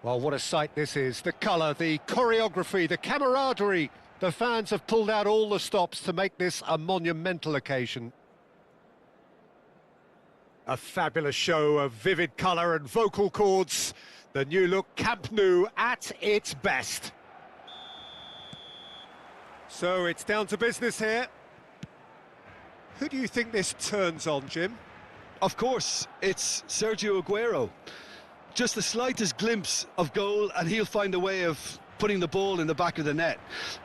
Well, what a sight this is. The colour, the choreography, the camaraderie. The fans have pulled out all the stops to make this a monumental occasion. A fabulous show of vivid colour and vocal cords. The new look Camp Nou at its best. So it's down to business here. Who do you think this turns on, Jim? Of course, it's Sergio Aguero. Just the slightest glimpse of goal and he'll find a way of putting the ball in the back of the net.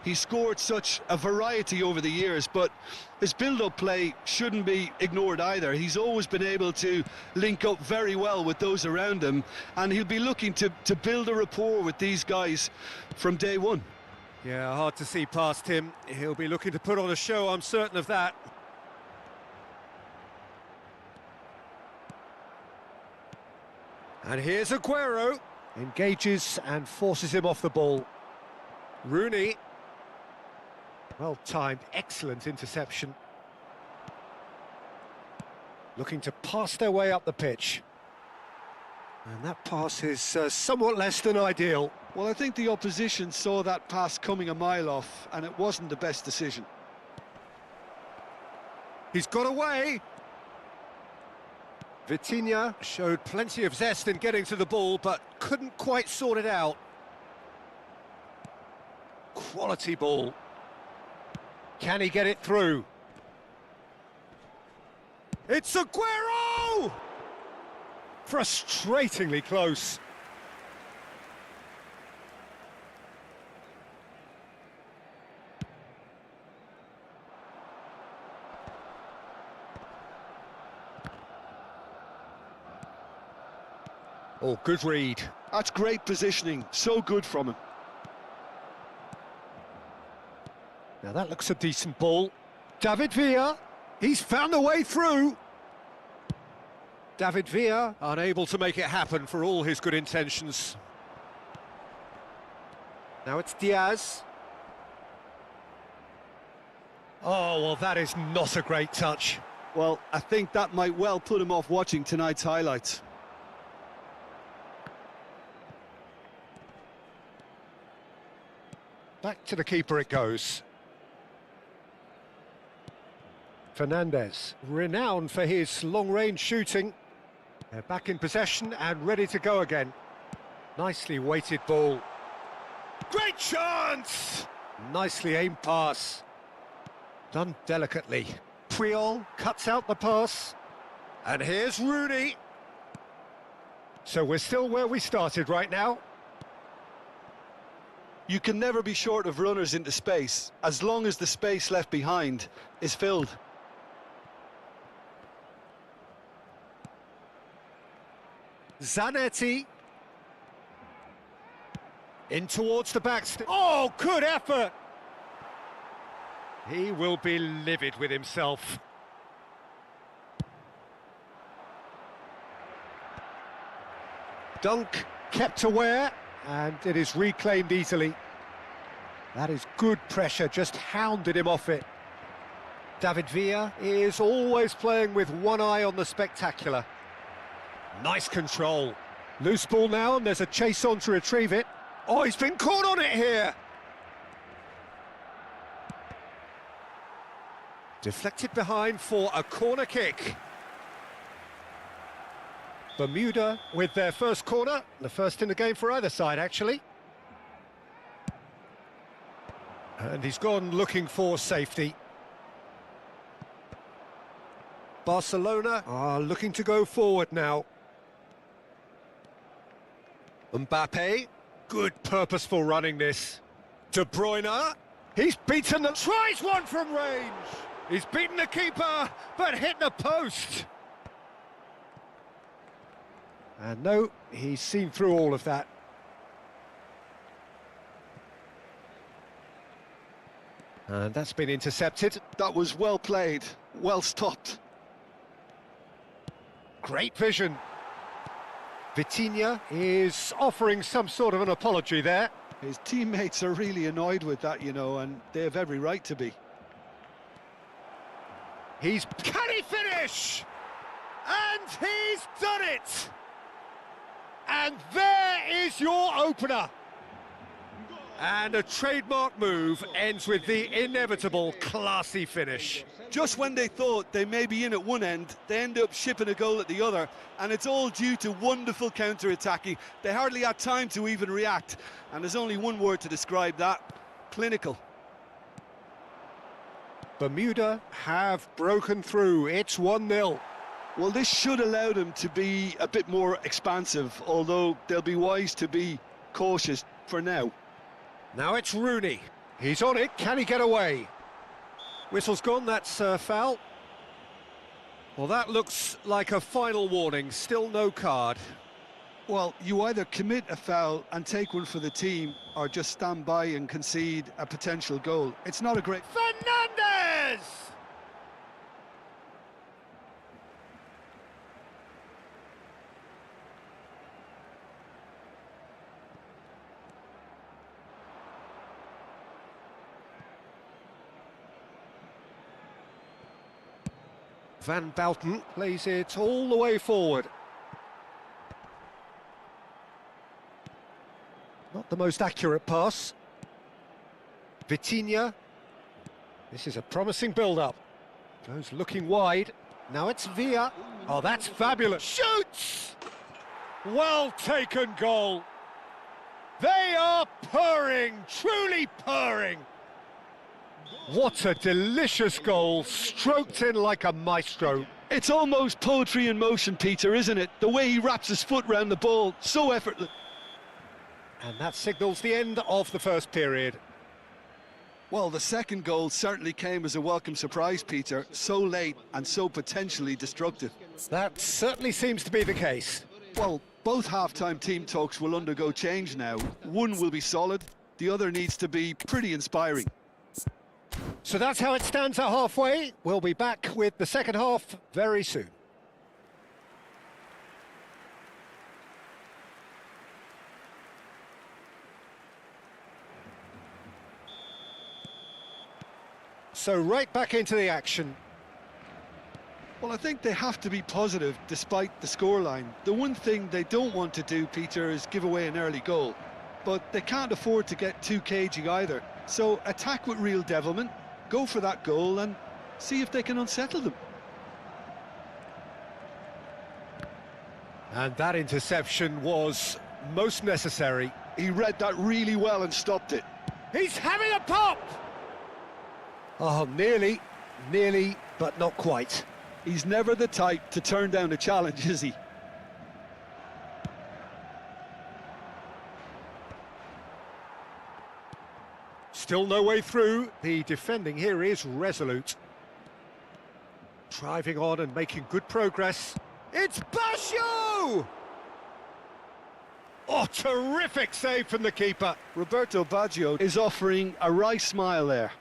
He's scored such a variety over the years, but his build-up play shouldn't be ignored either. He's always been able to link up very well with those around him, and he'll be looking to build a rapport with these guys from day one. Yeah, hard to see past him. He'll be looking to put on a show, I'm certain of that. And here's Aguero. Engages and forces him off the ball. Rooney. Well timed, excellent interception. Looking to pass their way up the pitch. And that pass is somewhat less than ideal. Well, I think the opposition saw that pass coming a mile off, and it wasn't the best decision. He's got away. Vitinha showed plenty of zest in getting to the ball, but couldn't quite sort it out. Quality ball. Can he get it through? It's Aguero! Frustratingly close. Oh, good read. That's great positioning, so good from him. Now that looks a decent ball. David Villa, he's found a way through. David Villa unable to make it happen for all his good intentions. Now it's Diaz. Oh, well, that is not a great touch. Well, I think that might well put him off watching tonight's highlights. Back to the keeper it goes. Fernandez, renowned for his long-range shooting. They're back in possession and ready to go again. Nicely weighted ball. Great chance! Nicely aimed pass. Done delicately. Puyol cuts out the pass. And here's Rooney. So we're still where we started right now. You can never be short of runners into space, as long as the space left behind is filled. Zanetti. In towards the back. Oh, good effort! He will be livid with himself. Dunk kept aware, and it is reclaimed easily. That is good pressure, just hounded him off it. David Villa is always playing with one eye on the spectacular. Nice control. Loose ball now, and there's a chase on to retrieve it. Oh, he's been caught on it here! Deflected behind for a corner kick. Bermuda with their first corner, the first in the game for either side, actually. And he's gone looking for safety. Barcelona are looking to go forward now. Mbappe, good purposeful running this. De Bruyne, he's beaten the... Tries one from range! He's beaten the keeper, but hit the post. And no, he's seen through all of that. And that's been intercepted. That was well played, well stopped. Great vision. Vitinha is offering some sort of an apology there. His teammates are really annoyed with that, you know, and they have every right to be. Can he finish? And he's done it! And there is your opener. And a trademark move ends with the inevitable classy finish. Just when they thought they may be in at one end, they end up shipping a goal at the other, and it's all due to wonderful counter-attacking. They hardly had time to even react, and there's only one word to describe that: clinical. Bermuda have broken through. It's 1-0. Well, this should allow them to be a bit more expansive, although they'll be wise to be cautious for now. Now it's Rooney. He's on it. Can he get away? Whistle's gone. That's a foul. Well, that looks like a final warning. Still no card. Well, you either commit a foul and take one for the team, or just stand by and concede a potential goal. It's not a great... Fernandez! Van Bouten plays it all the way forward. Not the most accurate pass. Vitinha. This is a promising build-up. Goes looking wide. Now it's Villa. Oh, that's fabulous. Shoots! Well taken goal. They are purring, truly purring. What a delicious goal, stroked in like a maestro. It's almost poetry in motion, Peter, isn't it? The way he wraps his foot round the ball, so effortless. And that signals the end of the first period. Well, the second goal certainly came as a welcome surprise, Peter. So late and so potentially destructive. That certainly seems to be the case. Well, both half-time team talks will undergo change now. One will be solid, the other needs to be pretty inspiring. So that's how it stands at halfway. We'll be back with the second half very soon. So right back into the action. Well, I think they have to be positive despite the scoreline. The one thing they don't want to do, Peter, is give away an early goal. But they can't afford to get too cagey either. So attack with real devilment, go for that goal and see if they can unsettle them. And that interception was most necessary. He read that really well and stopped it. He's having a pop! Oh, nearly, but not quite. He's never the type to turn down a challenge, is he? Still no way through. The defending here is resolute. Driving on and making good progress. It's Basho! Oh, terrific save from the keeper. Roberto Baggio is offering a wry smile there.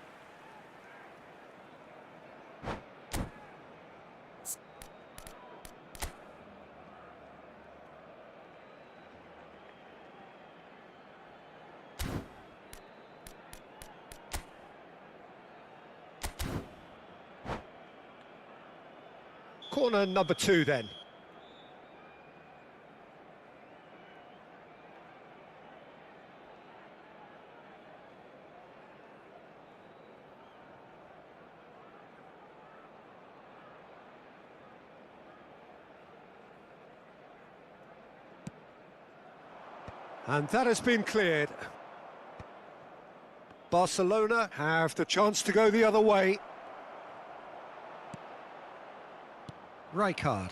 Corner number 2 then. And that has been cleared. Barcelona have the chance to go the other way. Rijkaard.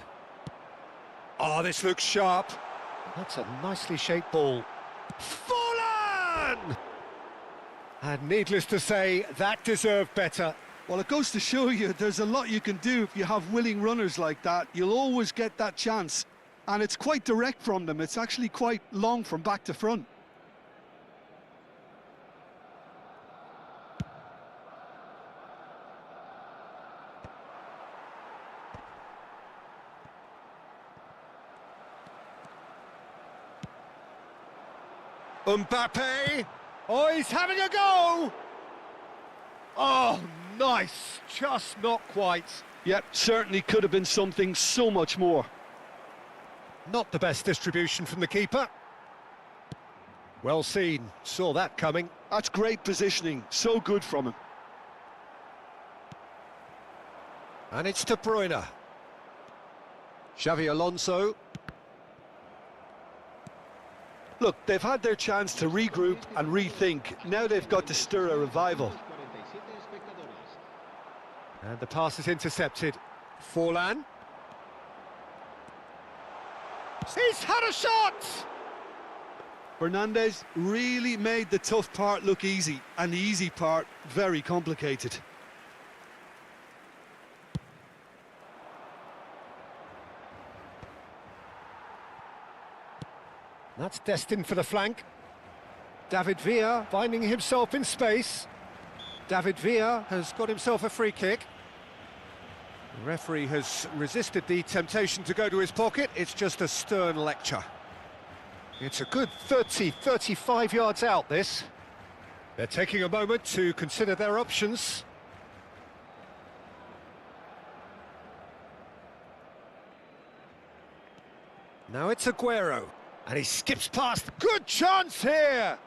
Oh, this looks sharp. That's a nicely shaped ball. Fallen! And needless to say, that deserved better. Well, it goes to show you there's a lot you can do if you have willing runners like that. You'll always get that chance. And it's quite direct from them. It's actually quite long from back to front. Mbappe! Oh, he's having a go! Oh, nice. Just not quite. Yep, certainly could have been something so much more. Not the best distribution from the keeper. Well seen. Saw that coming. That's great positioning. So good from him. And it's De Bruyne. Xavi Alonso. Look, they've had their chance to regroup and rethink. Now they've got to stir a revival. And the pass is intercepted. Forlan. He's had a shot! Fernandes really made the tough part look easy, and the easy part very complicated. That's destined for the flank. David Villa finding himself in space. David Villa has got himself a free kick. The referee has resisted the temptation to go to his pocket. It's just a stern lecture. It's a good 35 yards out, this. They're taking a moment to consider their options. Now it's Aguero. And he skips past. Good chance here!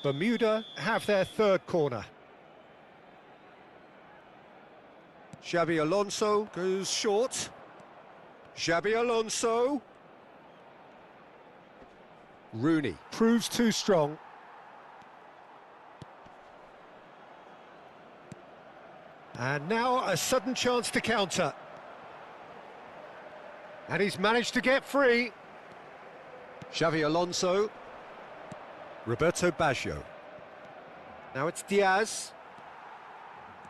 Bermuda have their third corner. Xabi Alonso goes short. Xabi Alonso. Rooney proves too strong. And now a sudden chance to counter. And he's managed to get free. Xavi Alonso. Roberto Baggio. Now it's Diaz.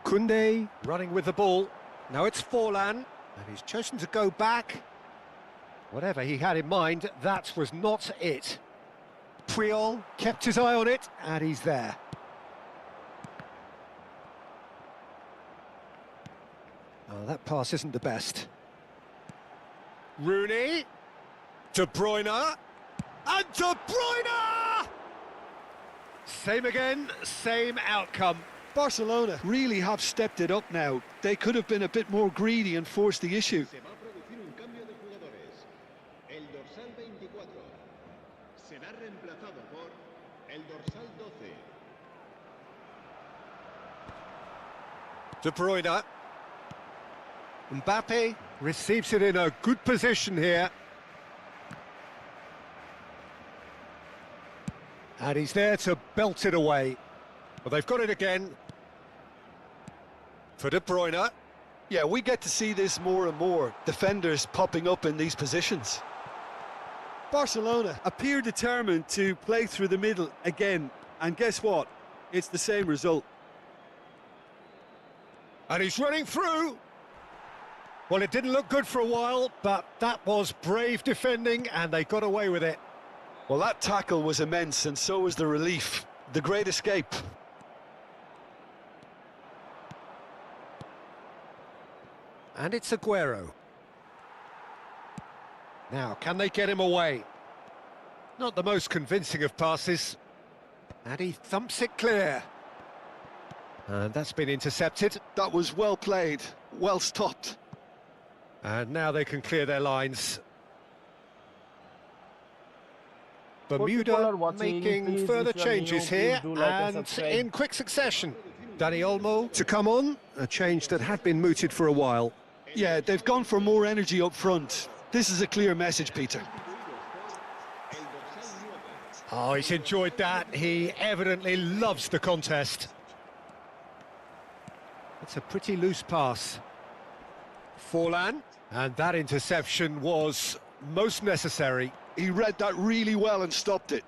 Koundé running with the ball. Now it's Forlan. And he's chosen to go back. Whatever he had in mind, that was not it. Puyol kept his eye on it, and he's there. Oh, that pass isn't the best. Rooney. De Bruyne. And De Bruyne! Same again, same outcome. Barcelona really have stepped it up now. They could have been a bit more greedy and forced the issue. Se va a producir un cambio de jugadores. El dorsal 24 será reemplazado por el dorsal 12. De Bruyne. Mbappe receives it in a good position here. And he's there to belt it away. Well, they've got it again. For De Bruyne. Yeah, we get to see this more and more. Defenders popping up in these positions. Barcelona appear determined to play through the middle again. And guess what? It's the same result. And he's running through. Well, it didn't look good for a while, but that was brave defending, and they got away with it. Well, that tackle was immense, and so was the relief. The great escape. And it's Aguero. Now, can they get him away? Not the most convincing of passes. And he thumps it clear. And that's been intercepted. That was well played, well stopped. And now they can clear their lines. Bermuda making further changes here, and in quick succession. Dani Olmo to come on, a change that had been mooted for a while. Yeah, they've gone for more energy up front. This is a clear message, Peter. Oh, he's enjoyed that. He evidently loves the contest. It's a pretty loose pass. Forlan, and that interception was most necessary. He read that really well and stopped it.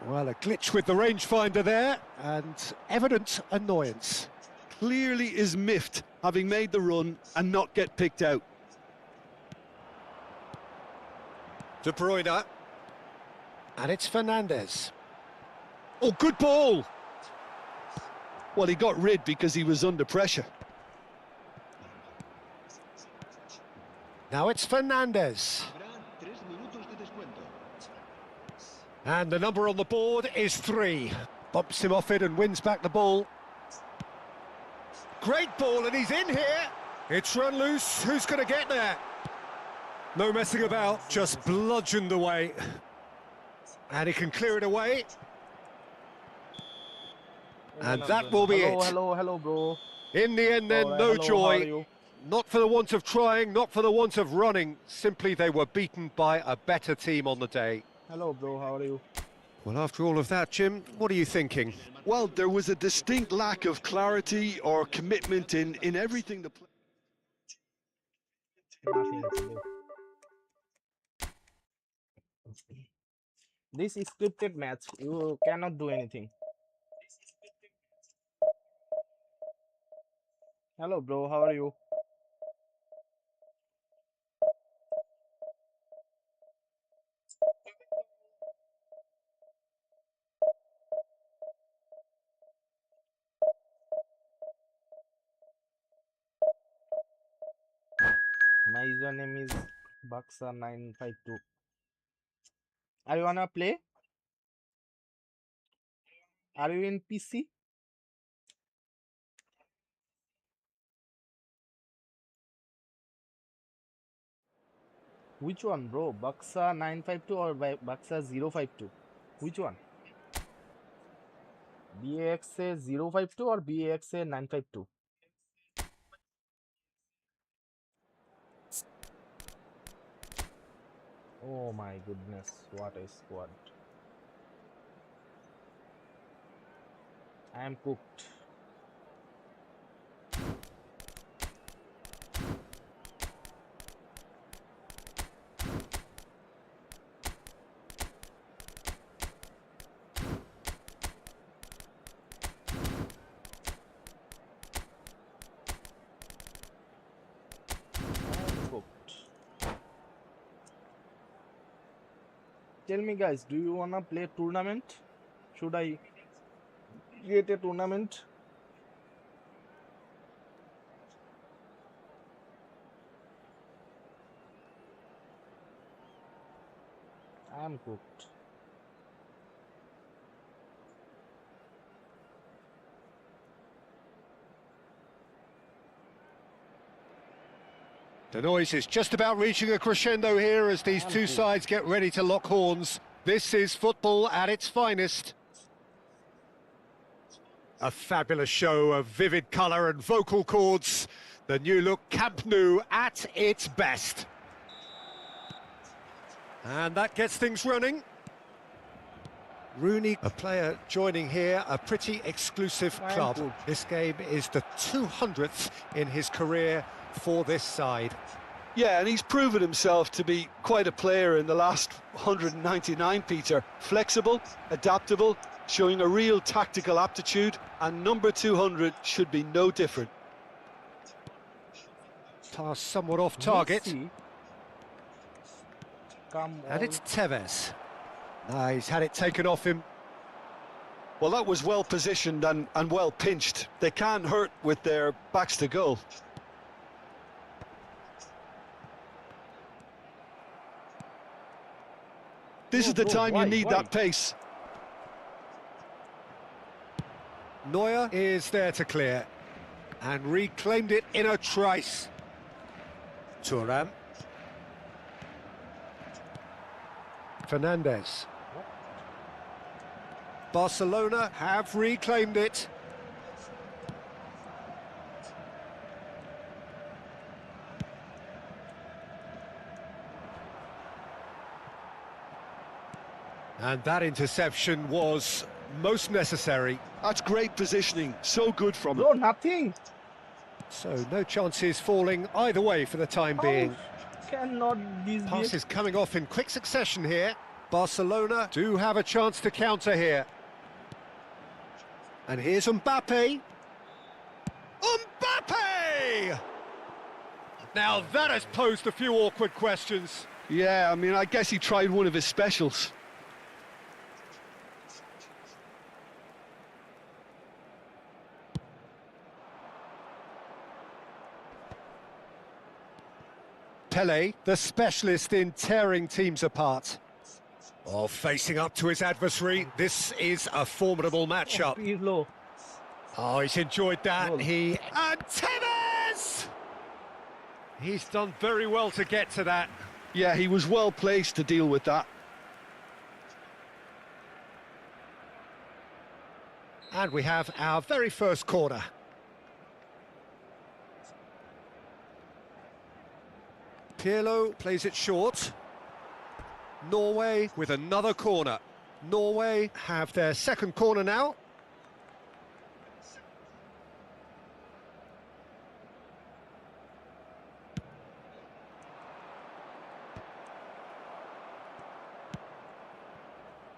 Well, a glitch with the rangefinder there, and evident annoyance. Clearly is miffed, having made the run and not get picked out. De Bruyne. And it's Fernandes. Oh, good ball! Well, he got rid because he was under pressure. Now it's Fernandes. Habrá 3 minutos de descuento. And the number on the board is 3. Bumps him off it and wins back the ball. Great ball, and he's in here. It's run loose. Who's going to get there? No messing about, just bludgeoned away. And he can clear it away. And that will be it. Hello, bro. In the end then, Alright, no hello, how joy. are you? Not for the want of trying, not for the want of running. Simply they were beaten by a better team on the day. Hello, bro. How are you? Well, after all of that, Jim, what are you thinking? Well, there was a distinct lack of clarity or commitment in everything the Nothing, bro. This is scripted match. You cannot do anything. Hello, bro. How are you? My username is Baksa952. Are you wanna play? Are you in PC? Which one, bro? Baksa 952 or Baksa 052? Which one? BAXA 052 or BAXA 952? Oh my goodness, what a squad. I am cooked. Tell me guys, do you wanna play tournament? Should I create a tournament? I am cooked. The noise is just about reaching a crescendo here as these two sides get ready to lock horns. This is football at its finest. A fabulous show of vivid colour and vocal cords. The new look Camp Nou at its best. And that gets things running. Rooney, a player joining here, a pretty exclusive club. This game is the 200th in his career for this side. Yeah, and he's proven himself to be quite a player in the last 199, Peter. Flexible, adaptable, showing a real tactical aptitude, and number 200 should be no different. Pass somewhat off target. And it's Tevez. He's had it taken off him. Well, that was well positioned and well pinched. They can't hurt with their backs to goal. This is the time you need that pace. Neuer is there to clear and reclaimed it in a trice. Thuram. Fernandes. Barcelona have reclaimed it. And that interception was most necessary. That's great positioning, so good from him. No, nothing. So no chances falling either way for the time being. Cannot these passes coming off in quick succession here. Barcelona do have a chance to counter here. And here's Mbappe. Mbappe! Now that has posed a few awkward questions. Yeah, I mean, I guess he tried one of his specials. Pele, the specialist in tearing teams apart. Oh, facing up to his adversary, this is a formidable matchup. Oh, he's enjoyed that. And Tevez! He's done very well to get to that. Yeah, he was well placed to deal with that. And we have our very first corner. Pirlo plays it short. Norway with another corner. Norway have their second corner now.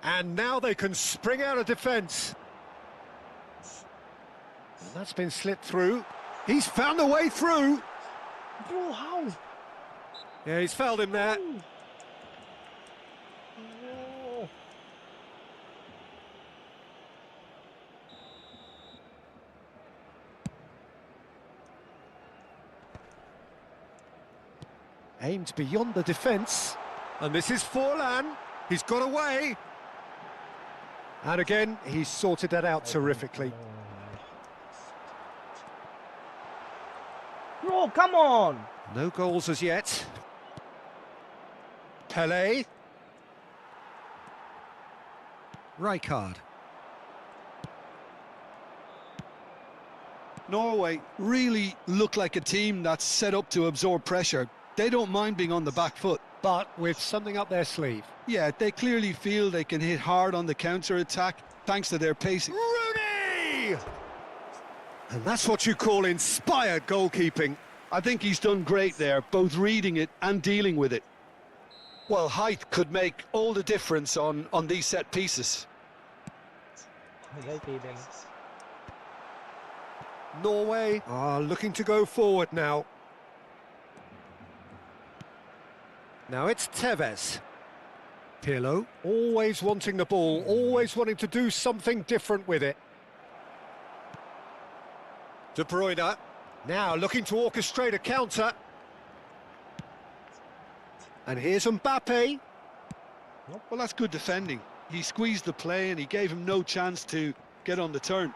And now they can spring out of defence. And that's been slipped through. He's found a way through. Bro, how? Yeah, he's fouled him there. Oh. Aimed beyond the defence. And this is Forlan. He's got away. And again, he's sorted that out terrifically. Bro, come on! No goals as yet. Pele. Rijkaard. Norway really look like a team that's set up to absorb pressure. They don't mind being on the back foot. But with something up their sleeve. Yeah, they clearly feel they can hit hard on the counter-attack thanks to their pacing. Rooney! And that's what you call inspired goalkeeping. I think he's done great there, both reading it and dealing with it. Well, height could make all the difference on these set pieces. Norway are looking to go forward now. Now it's Tevez. Pirlo, always wanting the ball, always wanting to do something different with it. De Bruyne, now looking to orchestrate a counter. And here's Mbappe. Well, that's good defending. He squeezed the play and he gave him no chance to get on the turn.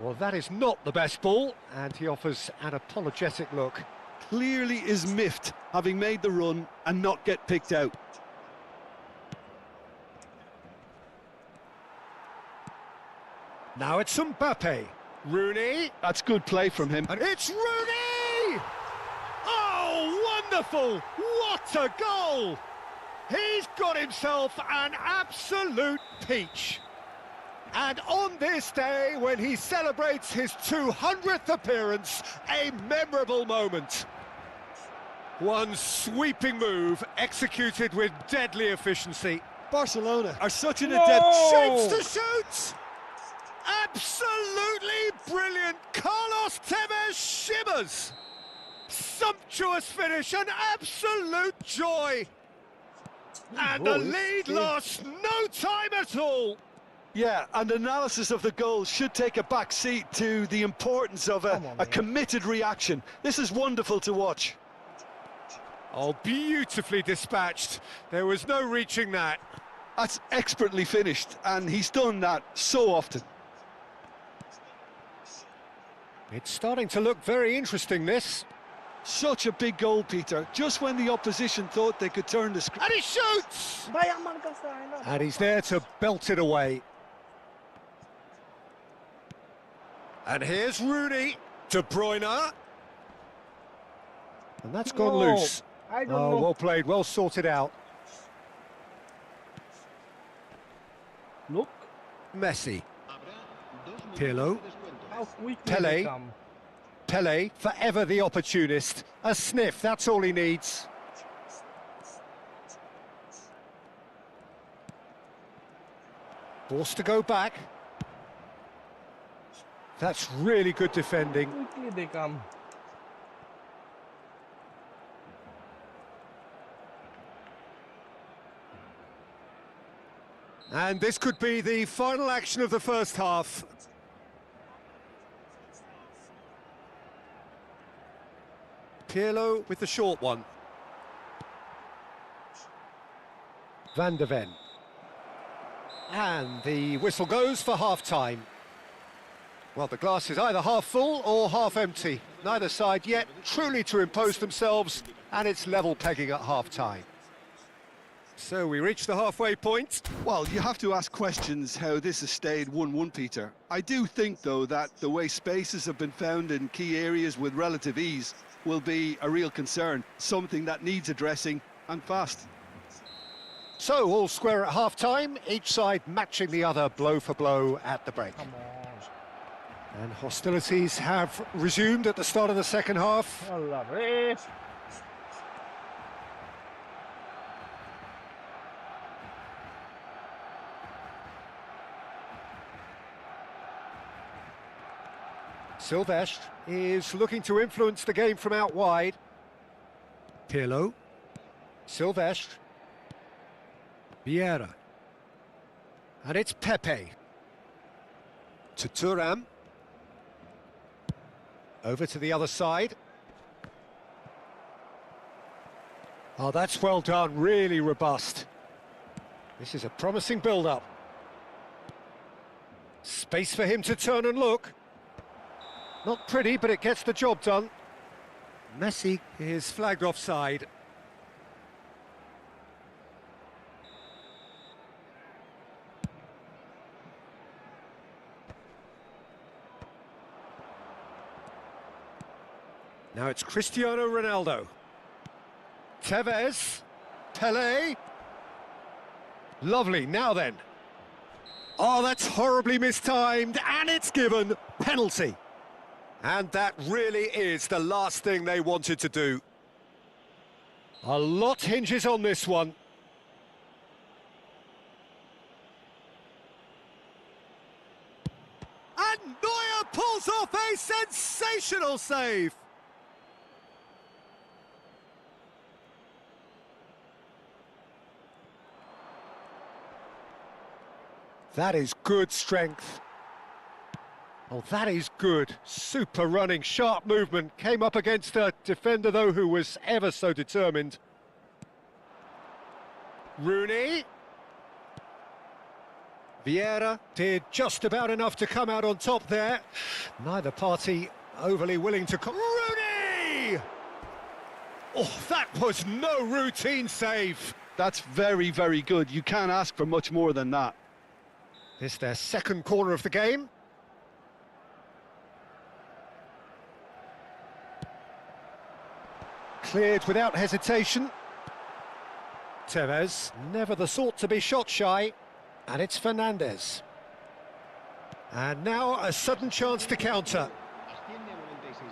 Well, that is not the best ball, and he offers an apologetic look. Clearly is miffed, having made the run and not get picked out. Now it's Mbappe. Rooney. That's good play from him. And it's Rooney! Oh, wonderful! What a goal! He's got himself an absolute peach. And on this day, when he celebrates his 200th appearance, a memorable moment. One sweeping move, executed with deadly efficiency. Barcelona are such an No! adept. Shapes to shoot! Absolutely brilliant! Carlos Tevez shimmers! Sumptuous finish, an absolute joy! And the lead lost no time at all! Yeah, and analysis of the goal should take a back seat to the importance of a committed reaction. This is wonderful to watch. Oh, beautifully dispatched. There was no reaching that. That's expertly finished, and he's done that so often. It's starting to look very interesting, this. Such a big goal, Peter, just when the opposition thought they could turn the screw. And he shoots! Bhai, আমার কাছে আয় না। And he's there to belt it away. And here's Rooney. De Bruyne. And that's gone No, loose. I don't Oh, know. well played, well sorted out. Look Messi. Habrá 2 minutos Pirlo. de descuento. how quickly Pele. they come. Pele, forever the opportunist. A sniff, that's all he needs. Forced to go back. That's really good defending. Quickly they come. And this could be the final action of the first half. Pirlo with the short one. Van der Ven. And the whistle goes for half-time. Well, the glass is either half full or half empty. Neither side yet truly to impose themselves, and it's level pegging at half-time. So we reach the halfway point. Well, you have to ask questions how this has stayed 1-1, Peter. I do think, though, that the way spaces have been found in key areas with relative ease will be a real concern, something that needs addressing, and fast. So all square at half-time, each side matching the other blow for blow at the break. Come on. And hostilities have resumed at the start of the second half. Allah, race. Silvestre is looking to influence the game from out wide. Pirlo. Silvestre. Vieira. And it's Pepe. To Thuram. Over to the other side. Oh, that's well done, really robust. This is a promising build-up. Space for him to turn and look. Not pretty, but it gets the job done. Messi is flagged offside. Now it's Cristiano Ronaldo. Tevez. Pele. Lovely, now then. Oh, that's horribly mistimed, and it's given. Penalty. And that really is the last thing they wanted to do. A lot hinges on this one. And Neuer pulls off a sensational save. That is good strength. Oh, that is good. Super running, sharp movement. Came up against a defender, though, who was ever so determined. Rooney. Vieira did just about enough to come out on top there. Neither party overly willing to... Rooney! Oh, that was no routine save. That's very, very good. You can't ask for much more than that. This their second corner of the game. Cleared without hesitation. Tevez, never the sort to be shot shy. And it's Fernandes. And now a sudden chance to counter. Asciende a 96.847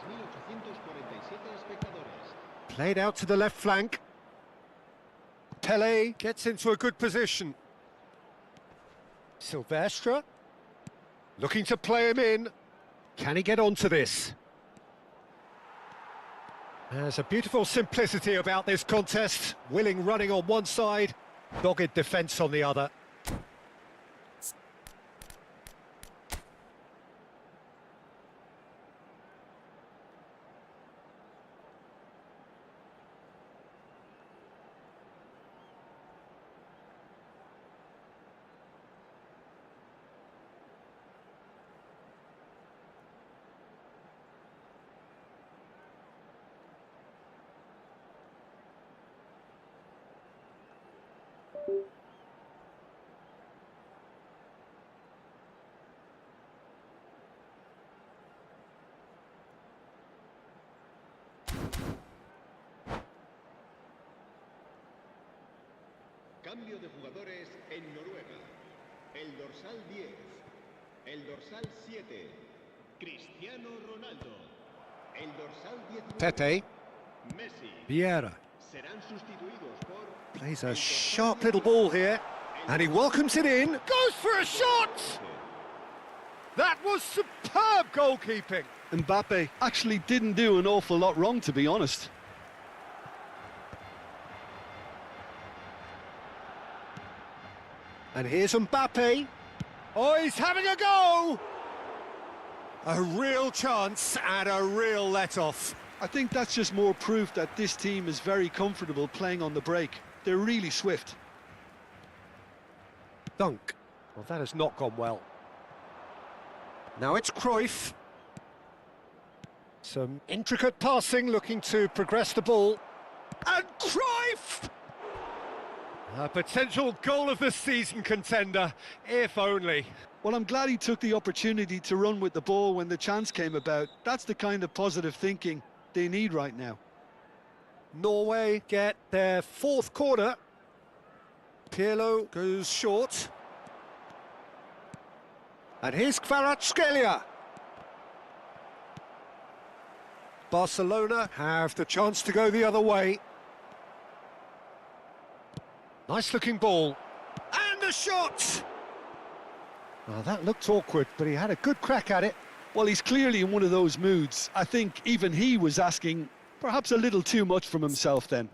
espectadores. Played out to the left flank. Pele gets into a good position. Silvestre. Looking to play him in. Can he get onto this? There's a beautiful simplicity about this contest. Willing running on one side, dogged defence on the other. Cambio de jugadores en Noruega. El dorsal 10. El dorsal 7. Cristiano Ronaldo. El dorsal 19. Pepe. Messi. Vieira. Serán sustituidos por... Plays a sharp little ball here. And he welcomes it in. Goes for a shot! That was superb goalkeeping. Mbappe actually didn't do an awful lot wrong, to be honest. And here's Mbappe. Oh, he's having a go! A real chance and a real let-off. I think that's just more proof that this team is very comfortable playing on the break. They're really swift. Dunk. Well, that has not gone well. Now it's Cruyff. Some intricate passing, looking to progress the ball. And Cruyff! A potential goal of the season contender, if only. Well, I'm glad he took the opportunity to run with the ball when the chance came about. That's the kind of positive thinking they need right now. Norway get their fourth corner. Pirlo goes short. And here's Kvaratskhelia. Barcelona have the chance to go the other way. Nice looking ball. And a shot! Oh, that looked awkward, but he had a good crack at it. Well, he's clearly in one of those moods. I think even he was asking perhaps a little too much from himself then.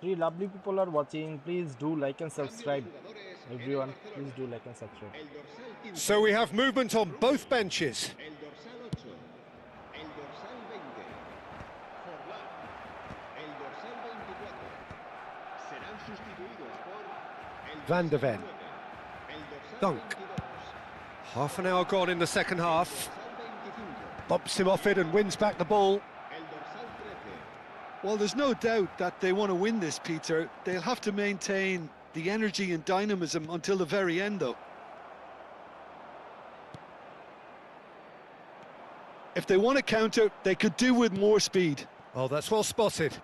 Three lovely people are watching. Please do like and Cambio de subscribe. jugadores en el Everyone, Barcelona. please do like and subscribe. El dorsal 15. So we have movement on both benches. El dorsal 8. El dorsal 20. Forlán. El dorsal 24. Serán sustituidos por el Van de dorsal Ven. 9. El dorsal Dunk. 22. Half an hour gone in the second half. Dorsal 25. Bumps him off it and wins back the ball. El dorsal 13. Well, there's no doubt that they want to win this, Peter. They'll have to maintain the energy and dynamism until the very end, though. If they want to counter, they could do with more speed. Oh, that's well spotted.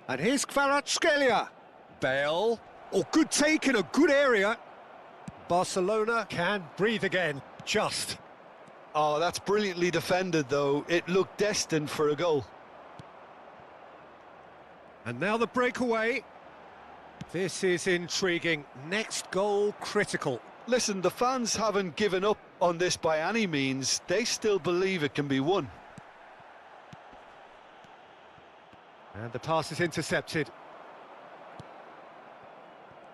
And here's Kvaratskhelia. Bale. Oh, good take in a good area. Barcelona can breathe again. Just. Oh, that's brilliantly defended, though. It looked destined for a goal. And now the breakaway. This is intriguing. Next goal critical. Listen, the fans haven't given up on this by any means. They still believe it can be won. And the pass is intercepted.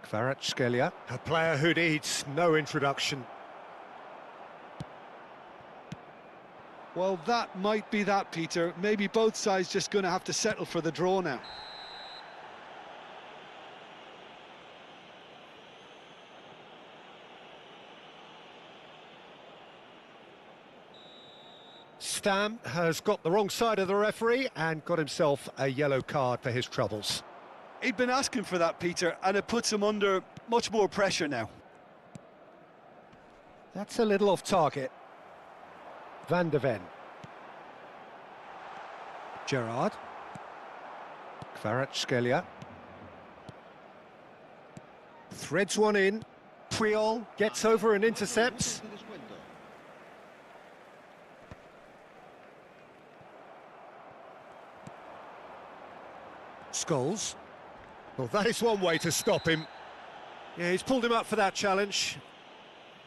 Kvaratskhelia, a player who needs no introduction. Well, that might be that, Peter. Maybe both sides just going to have to settle for the draw now. Stam has got the wrong side of the referee and got himself a yellow card for his troubles. He'd been asking for that, Peter, and it puts him under much more pressure now. That's a little off target. Van de Ven. Gerrard. Kvaratskhelia. Threads one in. Puyol gets over and intercepts. De descuento. Scholes. Well, that is one way to stop him. Yeah, he's pulled him up for that challenge.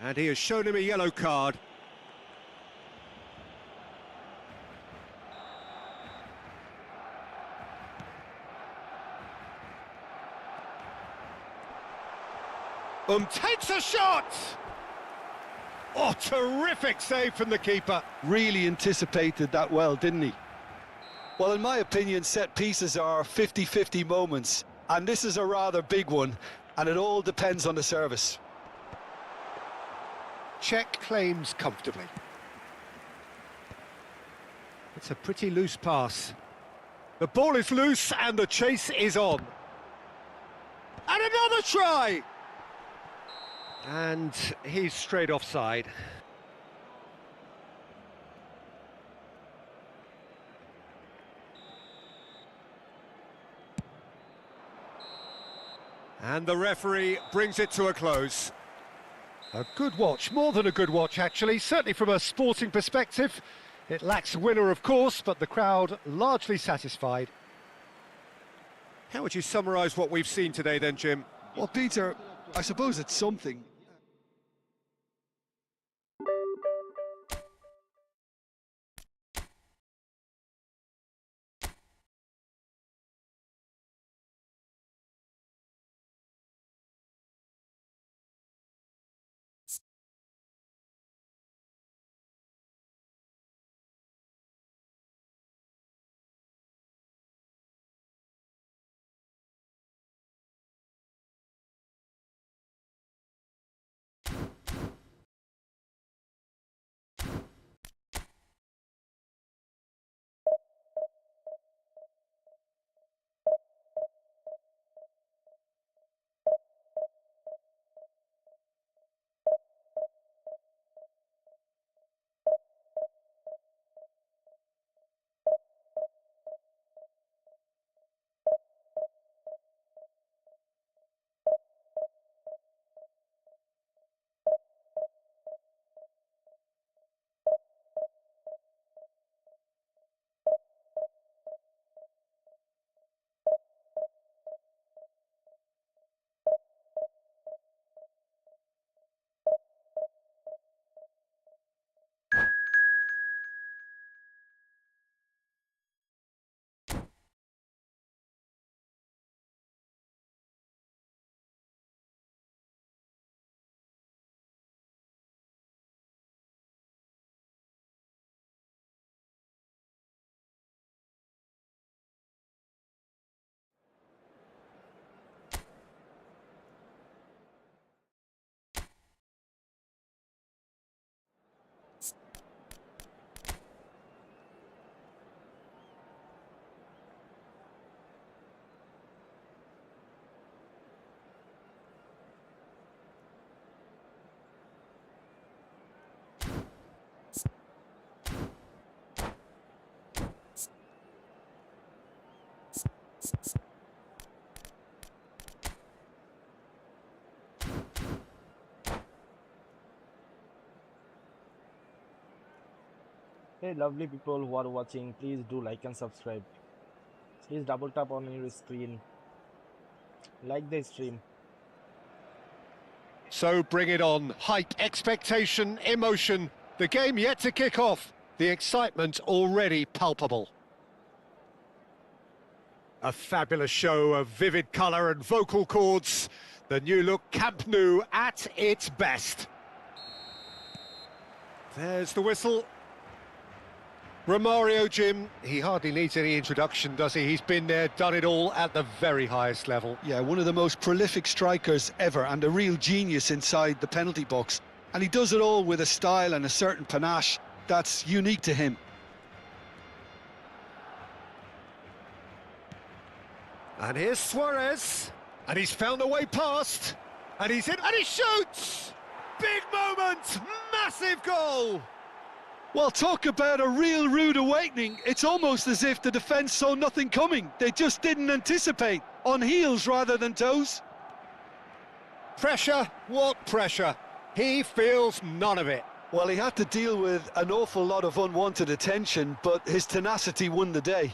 And he has shown him a yellow card. Takes a shot! Oh, terrific save from the keeper. Really anticipated that well, didn't he? Well, in my opinion, set pieces are 50-50 moments, and this is a rather big one, and it all depends on the service. Check claims comfortably. It's a pretty loose pass. The ball is loose and the chase is on. And another try! And he's straight offside. And the referee brings it to a close. A good watch, more than a good watch actually, certainly from a sporting perspective. It lacks a winner, of course, but the crowd largely satisfied. How would you summarise what we've seen today then, Jim? Well, Peter, I suppose it's something. Hey, lovely people who are watching, please do like and subscribe. Please double tap on your screen. Like the stream. So bring it on. Hype, expectation, emotion. The game yet to kick off. The excitement already palpable. A fabulous show of vivid colour and vocal cords. The new look Camp Nou at its best. There's the whistle. Romario, Jim, he hardly needs any introduction, does he? He's been there, done it all at the very highest level. Yeah, one of the most prolific strikers ever and a real genius inside the penalty box. And he does it all with a style and a certain panache that's unique to him. And here's Suarez, and he's found a way past, and he's in, and he shoots! Big moment, massive goal! Well, talk about a real rude awakening. It's almost as if the defence saw nothing coming. They just didn't anticipate. On heels rather than toes. Pressure? What pressure? He feels none of it. Well, he had to deal with an awful lot of unwanted attention, but his tenacity won the day.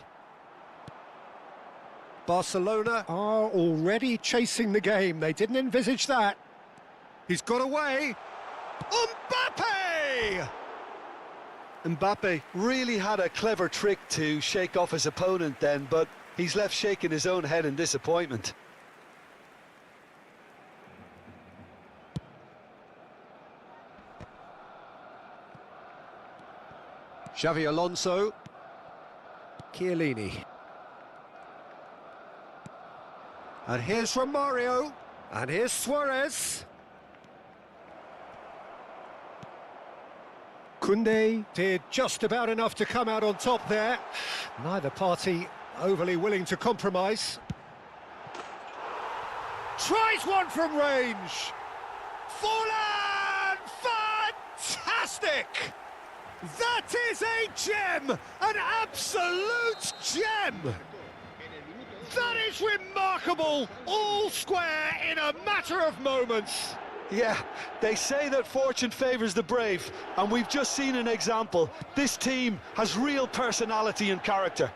Barcelona are already chasing the game. They didn't envisage that. He's got away. Mbappe! Mbappe really had a clever trick to shake off his opponent then, but he's left shaking his own head in disappointment. Xavi Alonso. Chiellini. And here's Romario. And here's Suarez. Koundé did just about enough to come out on top there. Neither party overly willing to compromise. Tries one from range. Forlan! Fantastic! That is a gem! An absolute gem! That is remarkable! All square in a matter of moments. Yeah, they say that fortune favours the brave, and we've just seen an example. This team has real personality and character.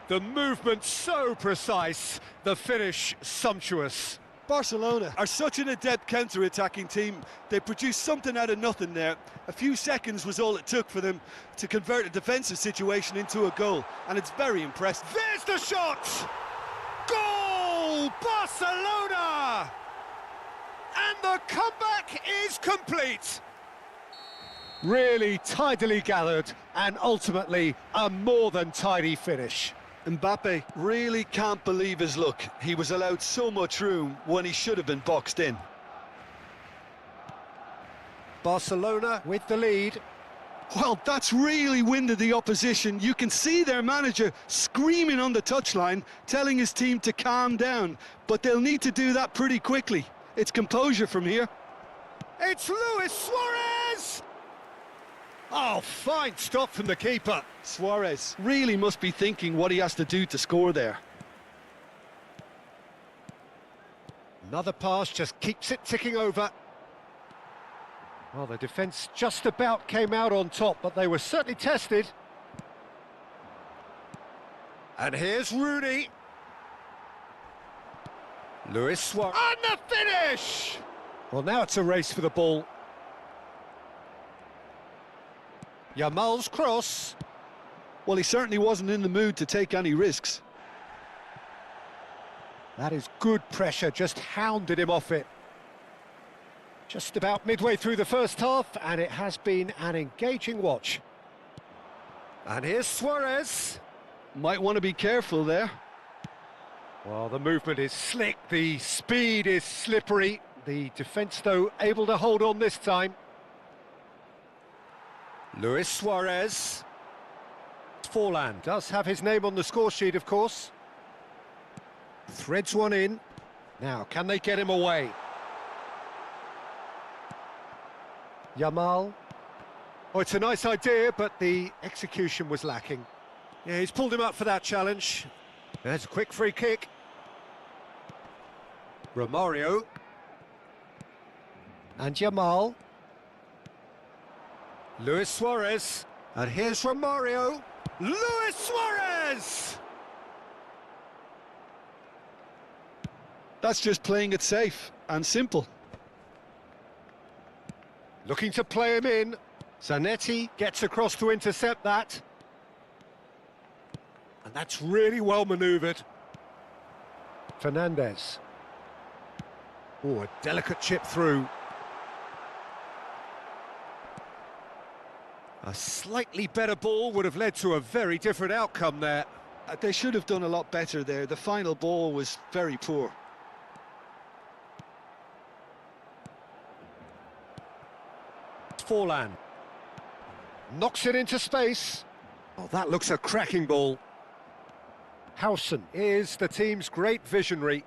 The movement so precise, the finish sumptuous. Barcelona are such an adept counter-attacking team. They produced something out of nothing there. A few seconds was all it took for them to convert a defensive situation into a goal, and it's very impressive. There's the shot! Goal! Barcelona! And the comeback is complete. Really tidily gathered and ultimately a more than tidy finish. Mbappe really can't believe his luck. He was allowed so much room when he should have been boxed in. Barcelona with the lead. Well, that's really winded the opposition. You can see their manager screaming on the touchline, telling his team to calm down, but they'll need to do that pretty quickly. It's composure from here. It's Luis Suarez! Oh, fine stop from the keeper. Suarez really must be thinking what he has to do to score there. Another pass just keeps it ticking over. Well, the defence just about came out on top, but they were certainly tested. And here's Rooney. Luis Suarez. And the finish! Well, now it's a race for the ball. Yamal's cross. Well, he certainly wasn't in the mood to take any risks. That is good pressure, just hounded him off it. Just about midway through the first half, and it has been an engaging watch. And here's Suarez. Might want to be careful there. Well, the movement is slick, the speed is slippery. The defence, though, able to hold on this time. Luis Suarez. Forlan does have his name on the score sheet, of course. Threads one in. Now, can they get him away? Yamal. Oh, it's a nice idea, but the execution was lacking. Yeah, he's pulled him up for that challenge. There's a quick free kick. Romario. And Yamal. Luis Suarez. And here's Romario. Luis Suarez! That's just playing it safe and simple. Looking to play him in. Zanetti gets across to intercept that. And that's really well manoeuvred. Fernandez. Oh, a delicate chip through. A slightly better ball would have led to a very different outcome there. They should have done a lot better there. The final ball was very poor. Forlan. Knocks it into space. Oh, that looks a cracking ball. Howson is the team's great visionary.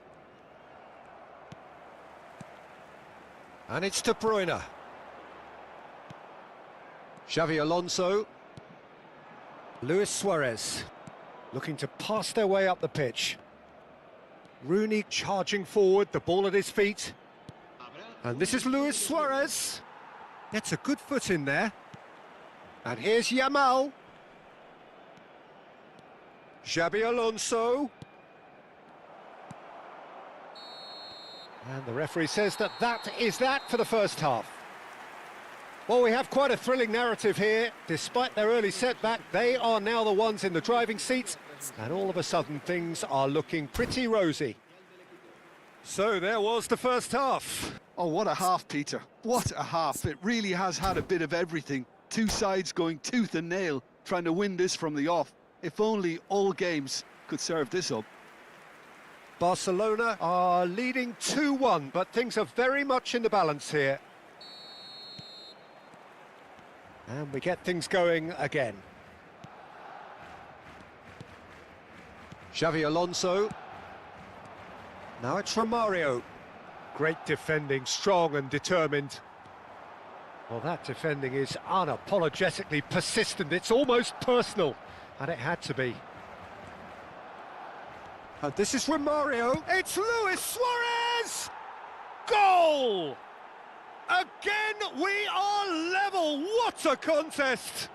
And it's De Bruyne. Xavi Alonso. Luis Suarez. Looking to pass their way up the pitch. Rooney charging forward, the ball at his feet. And this is Luis Suarez. Gets a good foot in there. And here's Yamal. Xabi Alonso. And the referee says that is that for the first half. Well, we have quite a thrilling narrative here. Despite their early setback, they are now the ones in the driving seat. And all of a sudden, things are looking pretty rosy. So there was the first half. Oh, what a half, Peter. What a half. It really has had a bit of everything. Two sides going tooth and nail, trying to win this from the off. If only all games could serve this up. Barcelona are leading 2-1, but things are very much in the balance here. And we get things going again. Xavi Alonso. Now it's Romario. Great defending, strong and determined. Well, that defending is unapologetically persistent. It's almost personal, and it had to be. And this is Romario. It's Luis Suarez! Goal! Again, we are level. What a contest!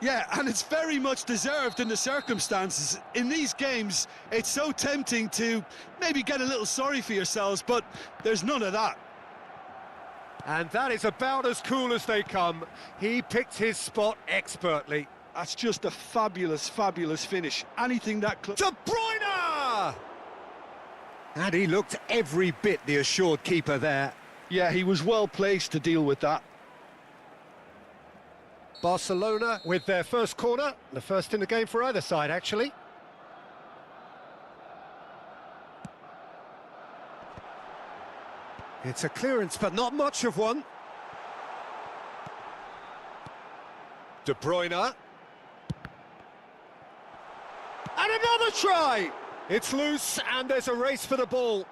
Yeah, and it's very much deserved in the circumstances. In these games, it's so tempting to maybe get a little sorry for yourselves, but there's none of that. And that is about as cool as they come. He picked his spot expertly. That's just a fabulous, fabulous finish. Anything that close. De Bruyne! And he looked every bit the assured keeper there. Yeah, he was well placed to deal with that. Barcelona with their first corner, the first in the game for either side, actually. It's a clearance, but not much of one. De Bruyne. And another try! It's loose, and there's a race for the ball.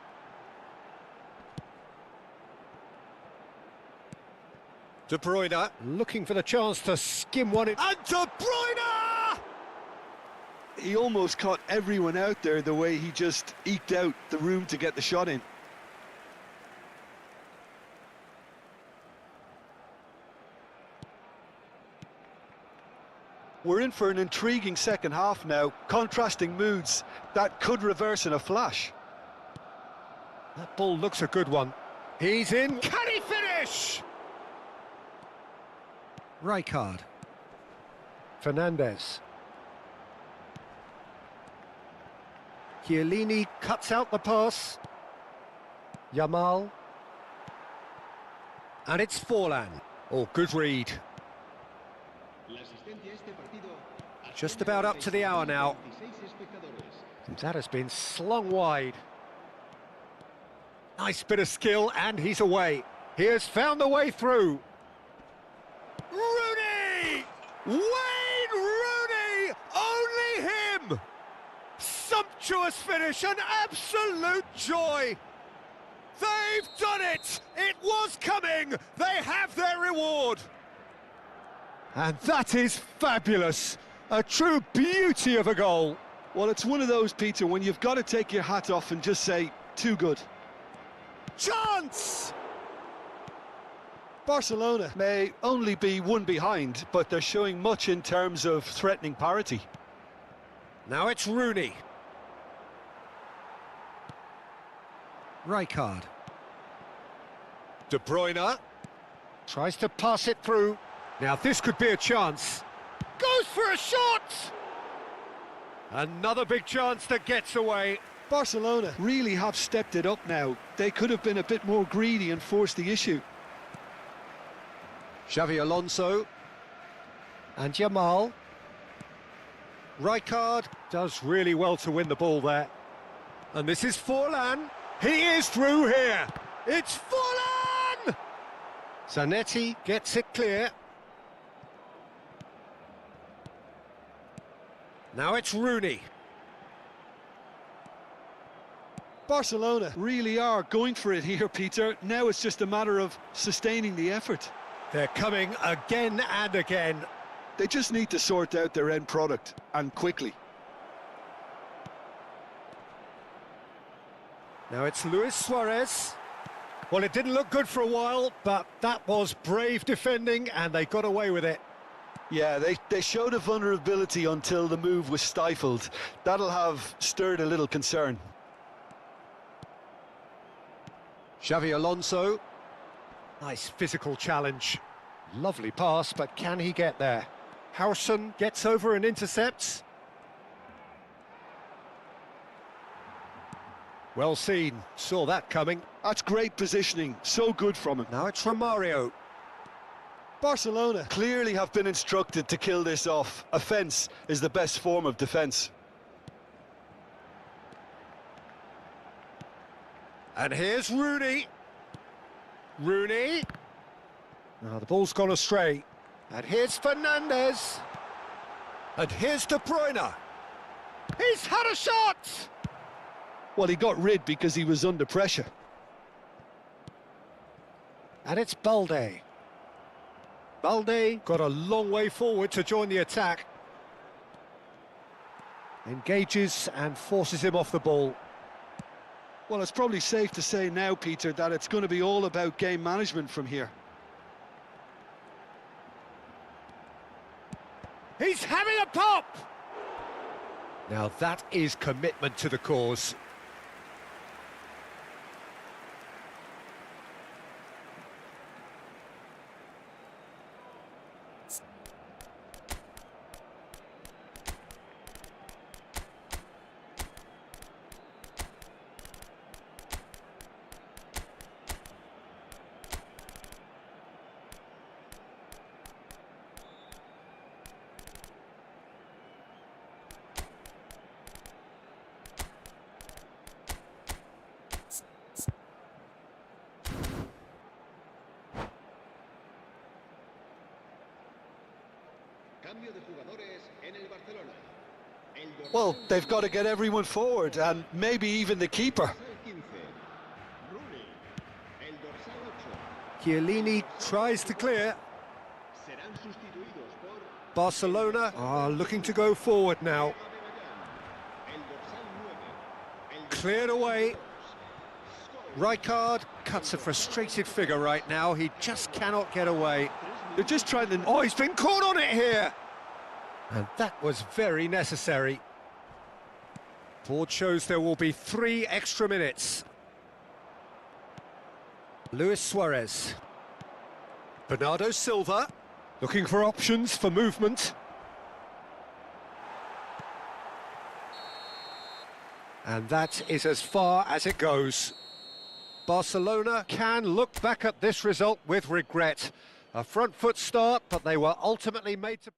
De Bruyne looking for the chance to skim one in. And De Bruyne! He almost caught everyone out there the way he just eked out the room to get the shot in. We're in for an intriguing second half now, contrasting moods that could reverse in a flash. That ball looks a good one. He's in. Can he finish? Rijkaard. Fernandez. Chiellini cuts out the pass. Yamal. And it's Forlan. Oh, good read. Just about up to the hour now. And that has been slung wide. Nice bit of skill, and he's away. He has found the way through. Rooney! Wayne Rooney! Only him! Sumptuous finish, an absolute joy! They've done it! It was coming! They have their reward! And that is fabulous! A true beauty of a goal. Well, it's one of those, Peter, when you've got to take your hat off and just say, too good. Chance! Barcelona may only be one behind, but they're showing much in terms of threatening parity. Now it's Rooney. Rijkaard. De Bruyne tries to pass it through. Now this could be a chance. Goes for a shot! Another big chance that gets away. Barcelona really have stepped it up now. They could have been a bit more greedy and forced the issue. Xavi Alonso. And Yamal. Rijkaard does really well to win the ball there. And this is Forlan. He is through here. It's Forlan! Zanetti gets it clear. Now it's Rooney. Barcelona really are going for it here, Peter. Now it's just a matter of sustaining the effort. They're coming again and again. They just need to sort out their end product, and quickly. Now it's Luis Suarez. Well, it didn't look good for a while, but that was brave defending, and they got away with it. Yeah, they showed a vulnerability until the move was stifled. That'll have stirred a little concern. Xavi Alonso. Nice physical challenge. Lovely pass, but can he get there? Howson gets over and intercepts. Well seen, saw that coming. That's great positioning, so good from him. Now it's Romario. Barcelona clearly have been instructed to kill this off. Offence is the best form of defence. And here's Rooney. Rooney. Now the ball's gone astray. And here's Fernandes. And here's De Bruyne. He's had a shot! Well, he got rid because he was under pressure. And it's Balde. Balde got a long way forward to join the attack. Engages and forces him off the ball. Well, it's probably safe to say now, Peter, that it's going to be all about game management from here. He's having a pop! Now that is commitment to the cause. Cambio de jugadores en el Barcelona. Well, they've got to get everyone forward, and maybe even the keeper. Rooney, el dorsal 8. Chiellini tries to clear. Serán sustituidos por Barcelona are looking to go forward now. el dorsal 9. El Cleared away. Rijkaard cuts a frustrated figure right now. He just cannot get away. They're just trying to... Oh, he's been caught on it here! And that was very necessary. Board shows there will be 3 extra minutes. Luis Suarez. Bernardo Silva, looking for options for movement. And that is as far as it goes. Barcelona can look back at this result with regret. A front foot start, but they were ultimately made to...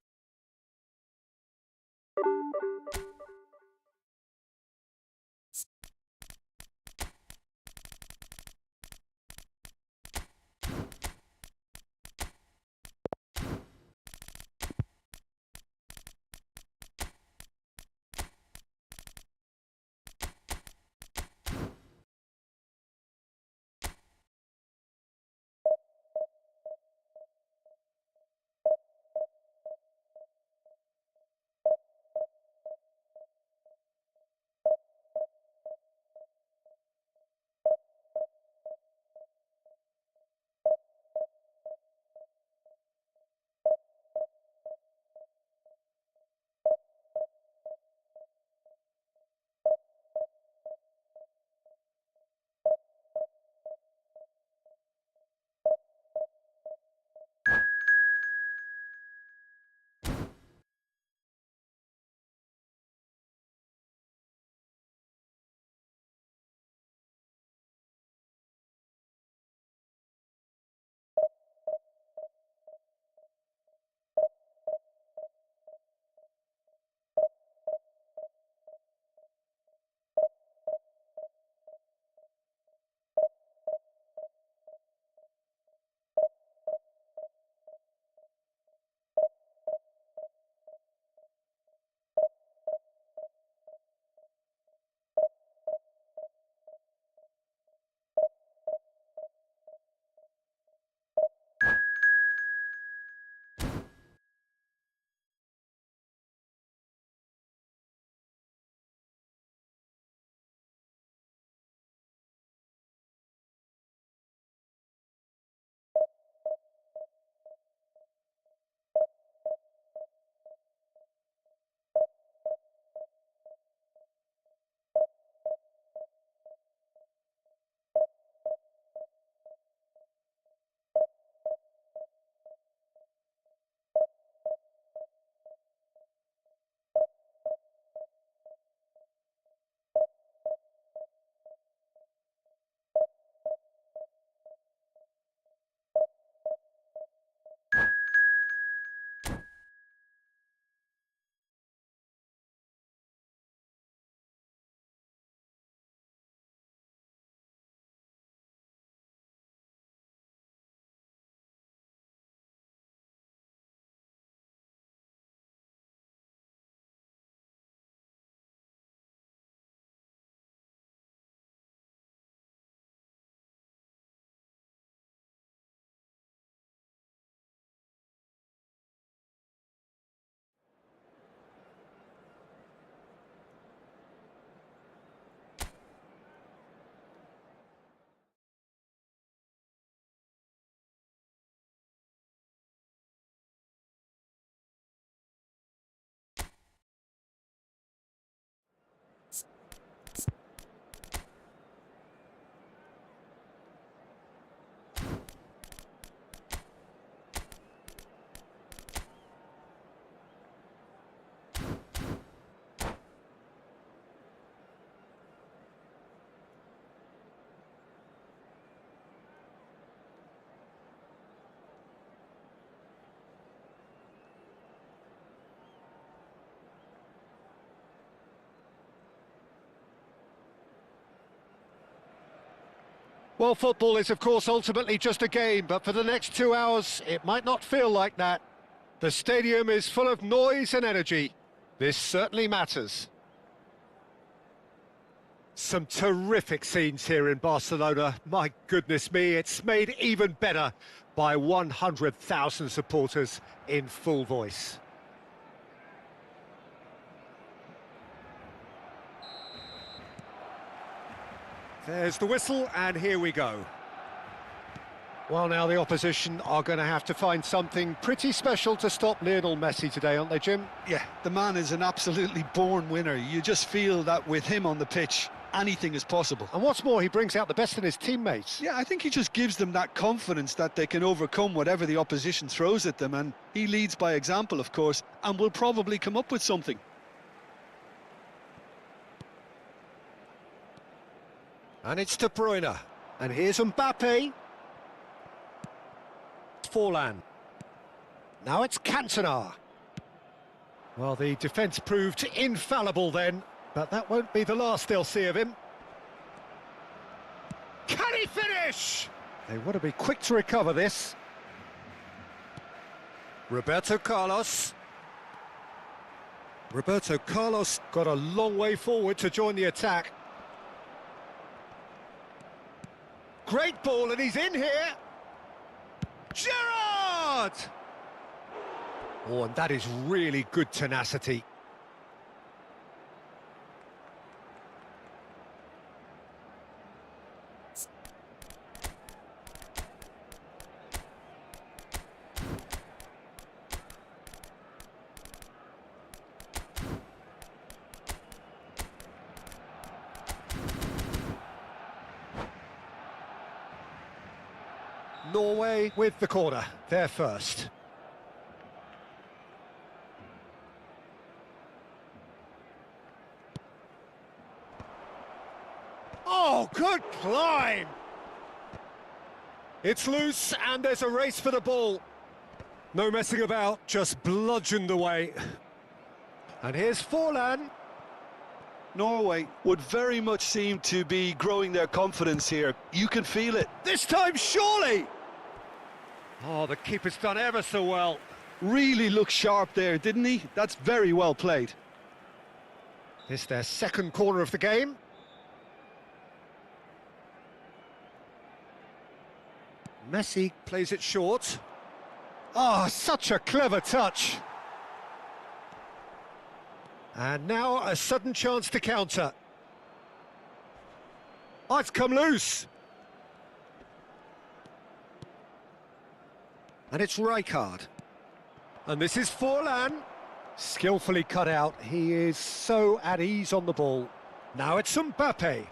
Well, football is, of course, ultimately just a game, but for the next 2 hours, it might not feel like that. The stadium is full of noise and energy. This certainly matters. Some terrific scenes here in Barcelona. My goodness me, it's made even better by 100,000 supporters in full voice. There's the whistle, and here we go. Well, now the opposition are going to have to find something pretty special to stop Lionel Messi today, aren't they, Jim? Yeah, the man is an absolutely born winner. You just feel that with him on the pitch, anything is possible. And what's more, he brings out the best in his teammates. Yeah, I think he just gives them that confidence that they can overcome whatever the opposition throws at them, and he leads by example, of course, and will probably come up with something. And it's De Bruyne. And here's Mbappe. Forlan. Now it's Cantona. Well, the defence proved infallible then, but that won't be the last they'll see of him. Can he finish? They want to be quick to recover this. Roberto Carlos. Roberto Carlos got a long way forward to join the attack. Great ball, and he's in here. Gerrard! Oh, and that is really good tenacity. Norway with the corner, they're first. Oh, good climb! It's loose and there's a race for the ball. No messing about, just bludgeoned away. And here's Forlan. Norway would very much seem to be growing their confidence here. You can feel it. This time, surely! Oh, the keeper's done ever so well. Really looked sharp there, didn't he? That's very well played. This their second corner of the game. Messi plays it short. Oh, such a clever touch. And now a sudden chance to counter. Oh, it's come loose. And it's Rijkaard. And this is Forlan. Skillfully cut out. He is so at ease on the ball. Now it's Mbappe.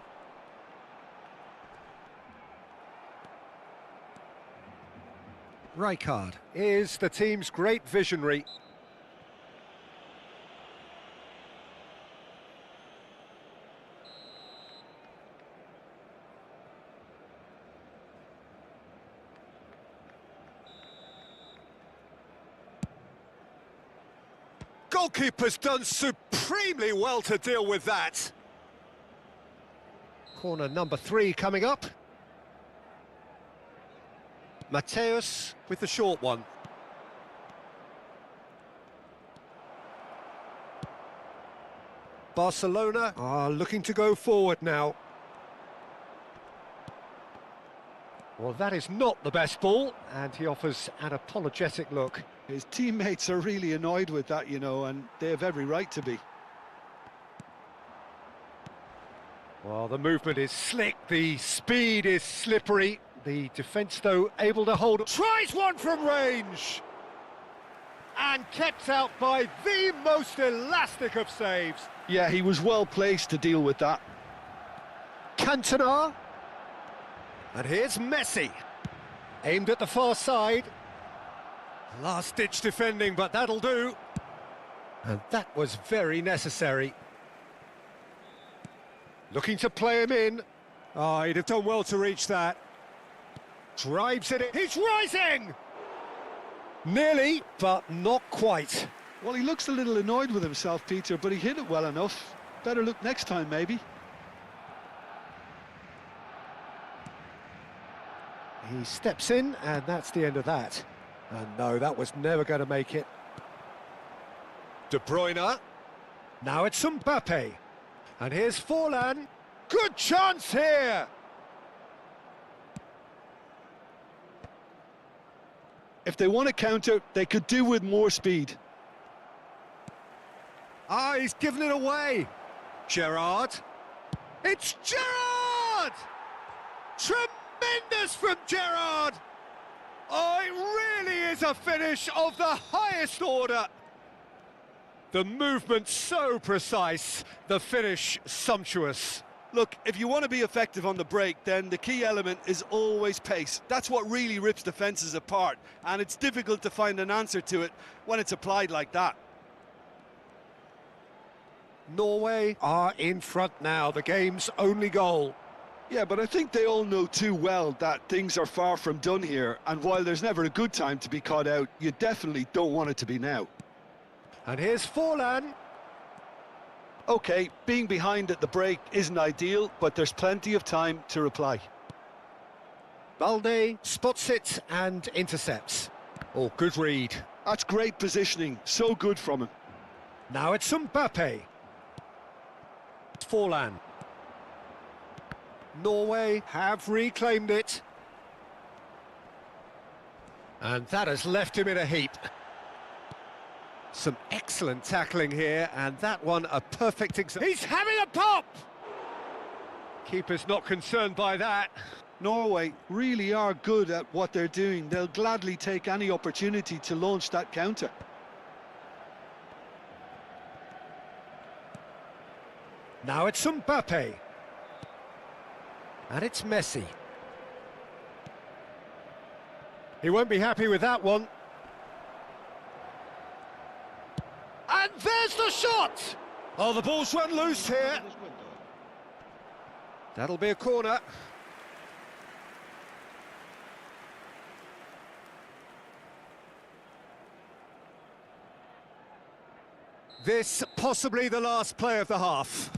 Rijkaard is the team's great visionary. Goalkeeper's done supremely well to deal with that. Corner number 3 coming up. Mateus with the short one. Barcelona are looking to go forward now. Well, that is not the best ball, and he offers an apologetic look. His teammates are really annoyed with that, you know, and they have every right to be. Well, the movement is slick, the speed is slippery. The defence, though, able to hold... Tries one from range! And kept out by the most elastic of saves. Yeah, he was well placed to deal with that. Cantona. And here's Messi. Aimed at the far side. Last-ditch defending, but that'll do. And that was very necessary. Looking to play him in. Oh, he'd have done well to reach that. Drives it in. He's rising! Nearly, but not quite. Well, he looks a little annoyed with himself, Peter, but he hit it well enough. Better look next time, maybe. He steps in, and that's the end of that. And no, that was never going to make it. De Bruyne. Now it's Mbappe. And here's Forlan. Good chance here! If they want to counter, they could do with more speed. Ah, he's given it away. Gerrard. It's Gerrard! Tremendous from Gerrard! Oh, it really is a finish of the highest order. The movement so precise, the finish sumptuous. Look, if you want to be effective on the break, then the key element is always pace. That's what really rips defences apart, and it's difficult to find an answer to it when it's applied like that. Norway are in front now, the game's only goal. Yeah, but I think they all know too well that things are far from done here, and while there's never a good time to be caught out, you definitely don't want it to be now. And here's Forlan. OK, being behind at the break isn't ideal, but there's plenty of time to reply. Balde spots it and intercepts. Oh, good read. That's great positioning, so good from him. Now it's Mbappe. Forlan. Norway have reclaimed it. And that has left him in a heap. Some excellent tackling here, and that one a perfect example. He's having a pop! Keeper's not concerned by that. Norway really are good at what they're doing. They'll gladly take any opportunity to launch that counter. Now it's Mbappe. And it's Messi. He won't be happy with that one. And there's the shot! Oh, the ball's run loose here. That'll be a corner. This possibly the last play of the half.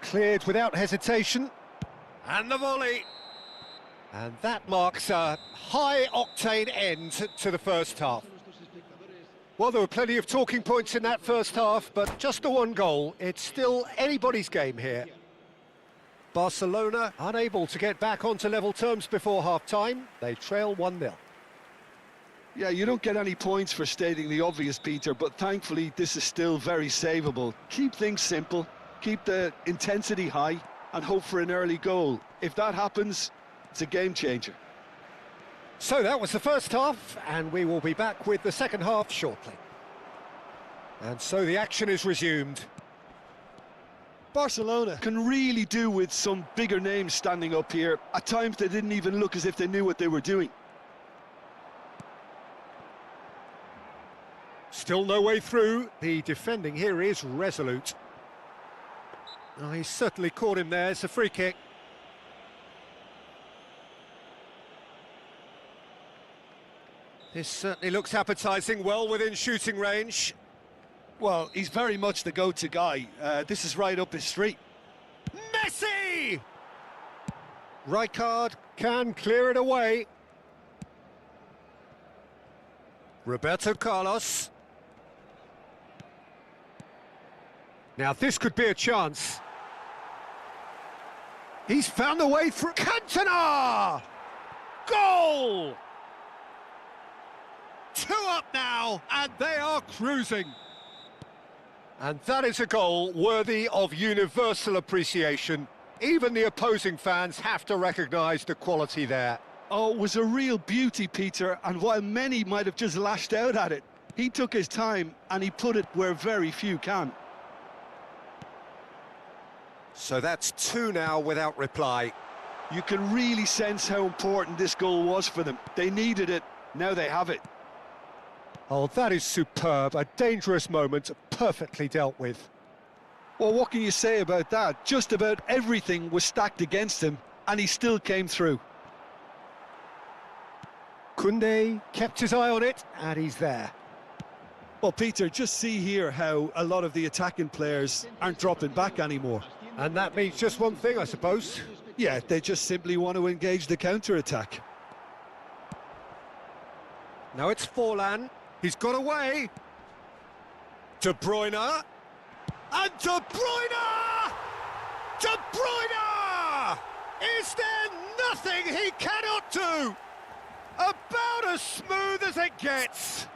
Cleared without hesitation. And the volley. And that marks a high-octane end to the first half. Well, there were plenty of talking points in that first half, but just the one goal. It's still anybody's game here. Barcelona unable to get back onto level terms before half-time. They trail 1-0. Yeah, you don't get any points for stating the obvious, Peter, but thankfully this is still very savable. Keep things simple, keep the intensity high, and hope for an early goal. If that happens, it's a game changer. So that was the first half, and we will be back with the second half shortly. And so the action is resumed. Barcelona can really do with some bigger names standing up here. At times they didn't even look as if they knew what they were doing. Still no way through. The defending here is resolute. Oh, he's certainly caught him there. It's a free kick. This certainly looks appetising, well within shooting range. Well, he's very much the go-to guy. This is right up his street. Messi! Rijkaard can clear it away. Roberto Carlos. Now this could be a chance. He's found a way through. Cantona! Goal! 2 up now, and they are cruising. And that is a goal worthy of universal appreciation. Even the opposing fans have to recognise the quality there. Oh, it was a real beauty, Peter, and while many might have just lashed out at it, he took his time and he put it where very few can. So that's 2 now without reply. You can really sense how important this goal was for them. They needed it, now they have it. Oh, that is superb. A dangerous moment, perfectly dealt with. Well, what can you say about that? Just about everything was stacked against him, and he still came through. Koundé kept his eye on it, and he's there. Well, Peter, just see here how a lot of the attacking players aren't dropping back anymore. And that means just one thing, I suppose. Yeah, they just simply want to engage the counter-attack. Now it's Forlan. He's got away. De Bruyne. And De Bruyne! De Bruyne! Is there nothing he cannot do? About as smooth as it gets.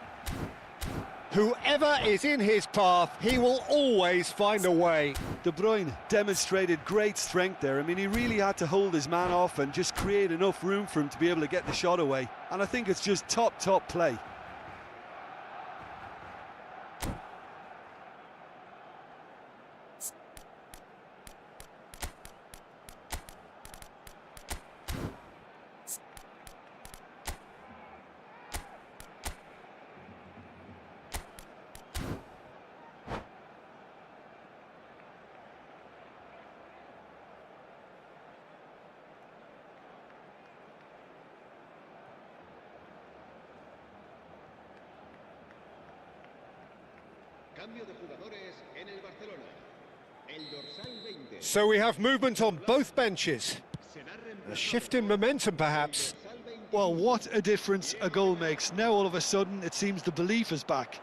Whoever is in his path, he will always find a way. De Bruyne demonstrated great strength there. I mean, he really had to hold his man off and just create enough room for him to be able to get the shot away. And I think it's just top play. Cambio de jugadores en el Barcelona. El dorsal 20. So we have movement on both benches. Será A reemplazado shift in momentum, perhaps. dorsal 20. Well, what a difference a goal makes. Now all of a sudden it seems the belief is back.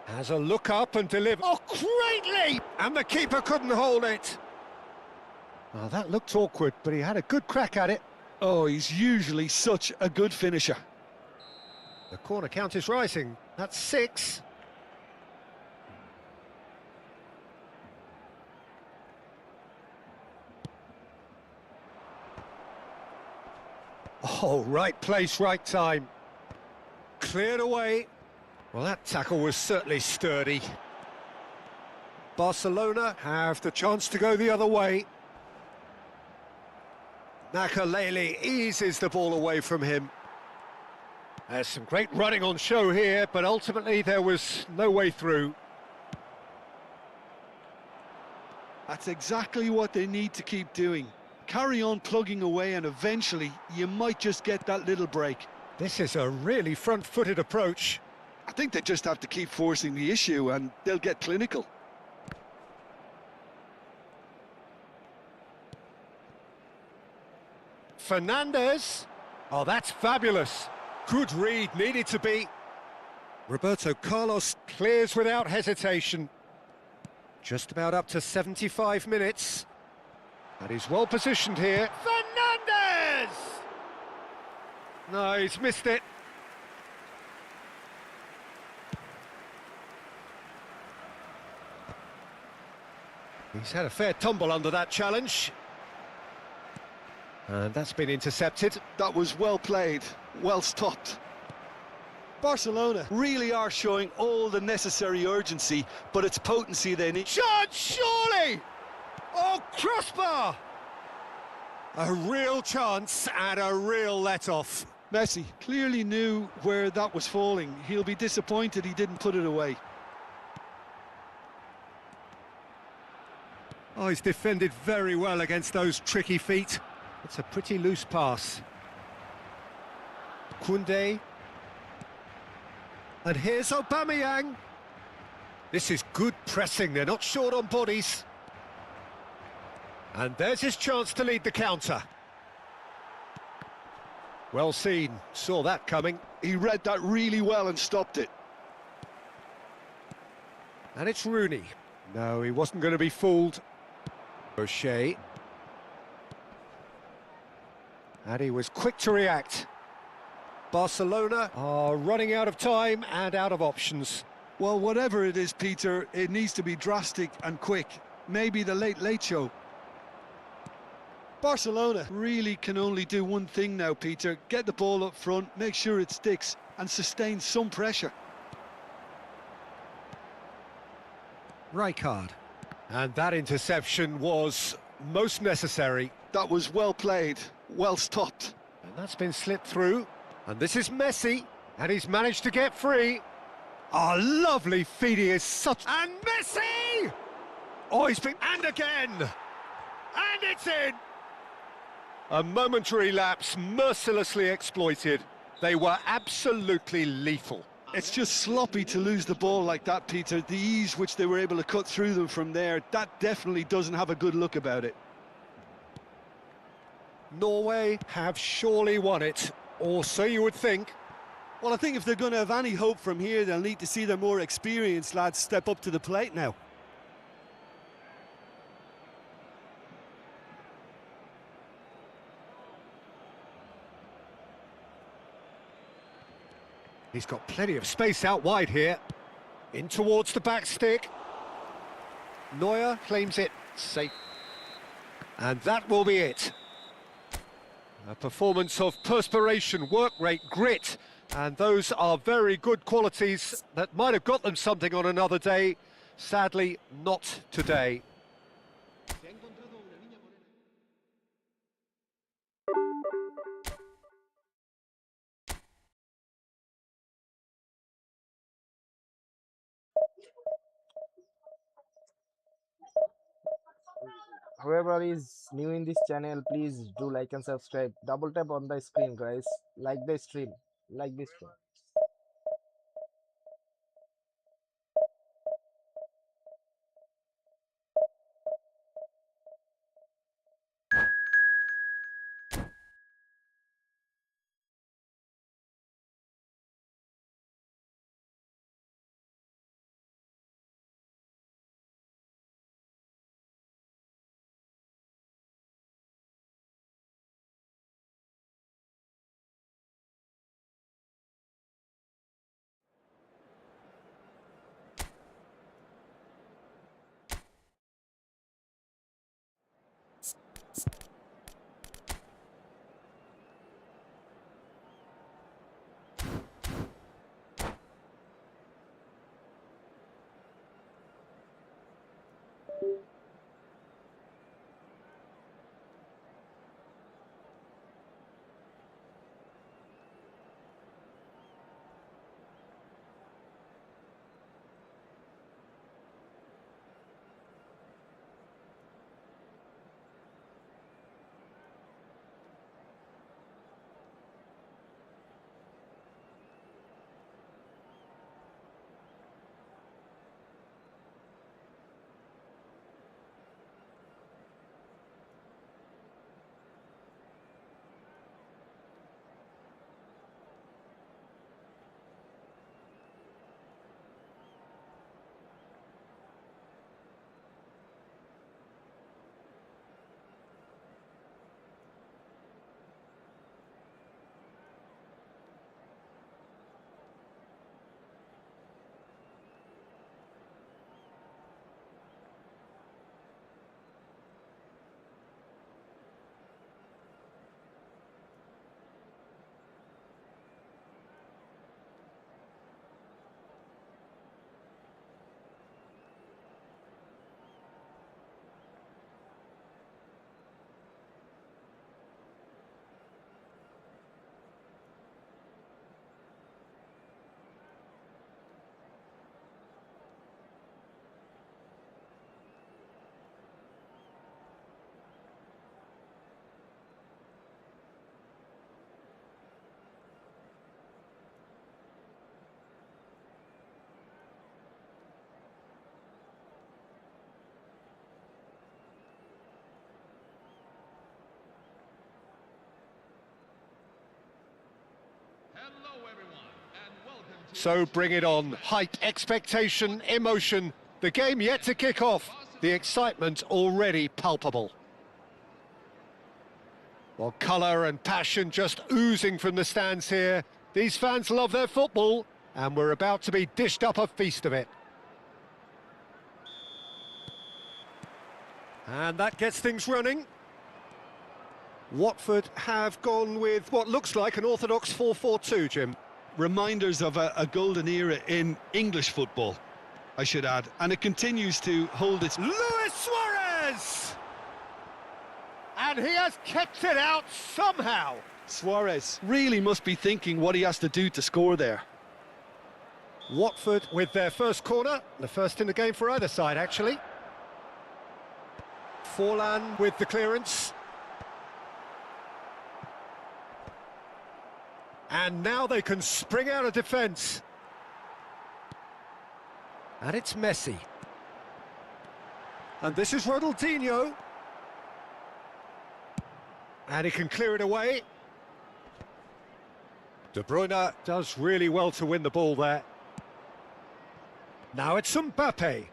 Has a look up and deliver. Oh, greatly! And the keeper couldn't hold it. Oh, that looked awkward, but he had a good crack at it. Oh, he's usually such a good finisher. The corner count is rising. That's 6. Oh, right place, right time. Cleared away. Well, that tackle was certainly sturdy. Barcelona have the chance to go the other way. Nakalele eases the ball away from him. There's some great running on show here, but ultimately there was no way through. That's exactly what they need to keep doing. Carry on plugging away and eventually you might just get that little break. This is a really front-footed approach. I think they just have to keep forcing the issue and they'll get clinical. Fernandez. Oh, that's fabulous. Good read, needed to be. Roberto Carlos clears without hesitation. Just about up to 75 minutes. And he's well positioned here. Fernandez! No, he's missed it. He's had a fair tumble under that challenge. And that's been intercepted. That was well played, well stopped. Barcelona really are showing all the necessary urgency, but it's potency they need. Chance, surely! Oh, crossbar! A real chance and a real let-off. Messi clearly knew where that was falling. He'll be disappointed he didn't put it away. Oh, he's defended very well against those tricky feet. It's a pretty loose pass. Koundé. And here's Aubameyang. This is good pressing, they're not short on bodies. And there's his chance to lead the counter. Well seen, saw that coming. He read that really well and stopped it. And it's Rooney. No, he wasn't going to be fooled. O'Shea. And he was quick to react. Barcelona are running out of time and out of options. Well, whatever it is, Peter, it needs to be drastic and quick. Maybe the late show. Barcelona really can only do one thing now, Peter. Get the ball up front, make sure it sticks, and sustain some pressure. Rijkaard. And that interception was most necessary. That was well played, well stopped. And that's been slipped through. And this is Messi. And he's managed to get free. Oh, lovely feed, he is such... And Messi! Oh, he's been... And again! And it's in! A momentary lapse mercilessly exploited. They were absolutely lethal. It's just sloppy to lose the ball like that, Peter. The ease which they were able to cut through them from there, that definitely doesn't have a good look about it. Norway have surely won it, or so you would think. Well, I think if they're going to have any hope from here, they'll need to see their more experienced lads step up to the plate now. He's got plenty of space out wide here. In towards the back stick. Neuer claims it safe. And that will be it. A performance of perspiration, work rate, grit. And those are very good qualities that might have got them something on another day. Sadly, not today. Se ha encontrado a una niña morena. Whoever is new in this channel, please do like and subscribe. Double tap on the screen, guys. Like the stream. Like this stream. Hello everyone, and welcome to... So bring it on. Hype, expectation, emotion. The game yet to kick off. The excitement already palpable. Well, colour and passion just oozing from the stands here. These fans love their football, and we're about to be dished up a feast of it. And that gets things running. Watford have gone with what looks like an orthodox 4-4-2, Jim. Reminders of a golden era in English football, I should add. And it continues to hold its... Luis Suarez! And he has kept it out somehow. Suarez really must be thinking what he has to do to score there. Watford with their first corner, the first in the game for either side, actually. Forlan with the clearance. And now they can spring out of defence. And it's Messi. And this is Ronaldinho. And he can clear it away. De Bruyne does really well to win the ball there. Now it's Mbappe.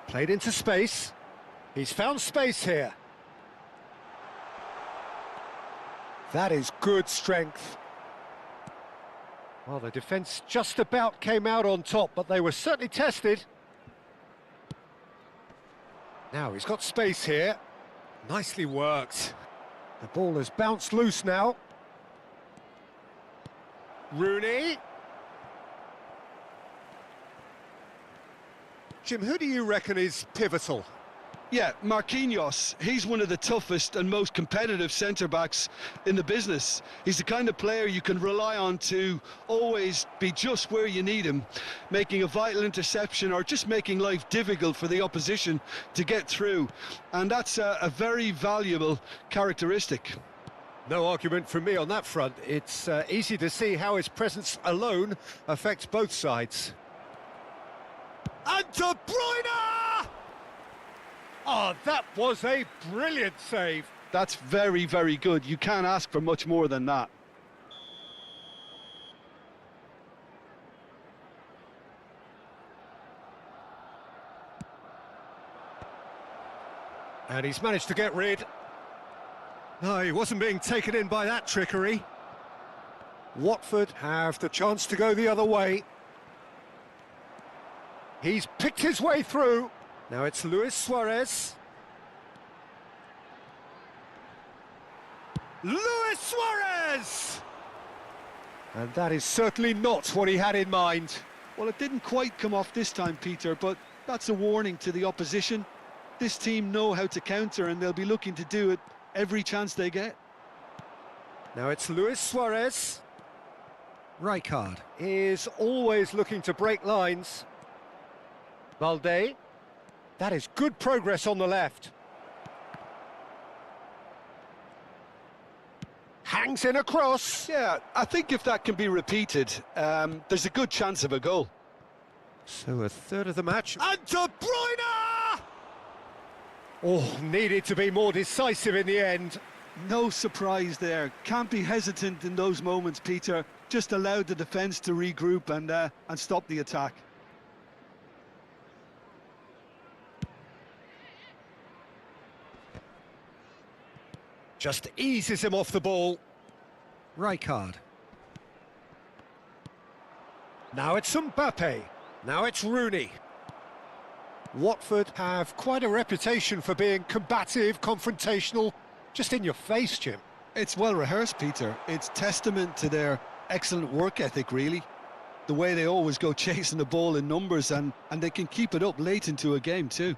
Played into space. He's found space here. That is good strength. Well, the defence just about came out on top, but they were certainly tested. Now he's got space here. Nicely worked. The ball has bounced loose now. Rooney. Jim, who do you reckon is pivotal? Yeah, Marquinhos, he's one of the toughest and most competitive centre-backs in the business. He's the kind of player you can rely on to always be just where you need him, making a vital interception or just making life difficult for the opposition to get through. And that's a very valuable characteristic. No argument from me on that front. It's easy to see how his presence alone affects both sides. And De Bruyne! Oh, that was a brilliant save. That's very, very good. You can't ask for much more than that. And he's managed to get rid. No, he wasn't being taken in by that trickery. Watford have the chance to go the other way. He's picked his way through. Now it's Luis Suarez. Luis Suarez! And that is certainly not what he had in mind. Well, it didn't quite come off this time, Peter, but that's a warning to the opposition. This team know how to counter and they'll be looking to do it every chance they get. Now it's Luis Suarez. Rijkaard is always looking to break lines. Valde. That is good progress on the left. Hangs in a cross. Yeah, I think if that can be repeated, there's a good chance of a goal. So a third of the match. And De Bruyne! Oh, needed to be more decisive in the end. No surprise there. Can't be hesitant in those moments, Peter. Just allowed the defence to regroup and stop the attack. Just eases him off the ball. Rijkaard. Now it's Mbappe. Now it's Rooney. Watford have quite a reputation for being combative, confrontational, just in your face, Jim. It's well rehearsed, Peter. It's testament to their excellent work ethic, really. The way they always go chasing the ball in numbers, and they can keep it up late into a game too.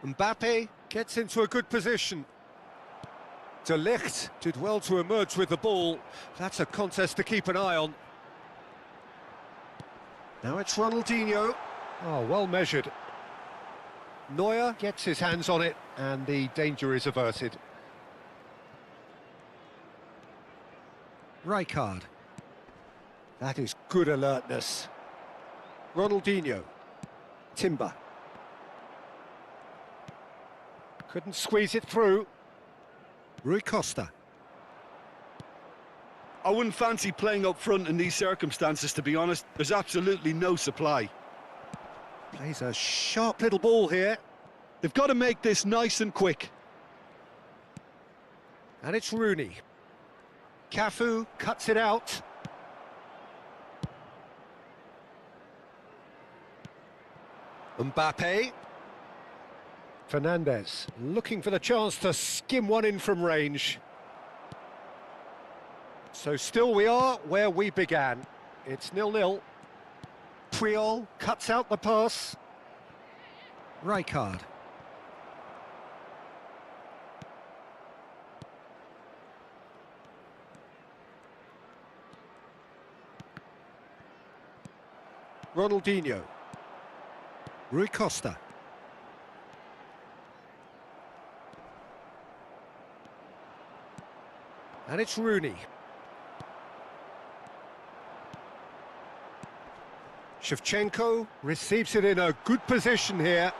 Mbappe gets into a good position. De Ligt did well to emerge with the ball. That's a contest to keep an eye on. Now it's Ronaldinho. Oh, well measured. Neuer gets his hands on it, and the danger is averted. Rijkaard. That is good alertness. Ronaldinho. Timber. Couldn't squeeze it through. Rui Costa. I wouldn't fancy playing up front in these circumstances, to be honest. There's absolutely no supply. Plays a sharp little ball here. They've got to make this nice and quick. And it's Rooney. Cafu cuts it out. Mbappe. Fernandes looking for the chance to skim one in from range. So still we are where we began. It's 0-0. Puyol cuts out the pass. Rijkaard. Ronaldinho. Rui Costa. And it's Rooney. Shevchenko receives it in a good position here.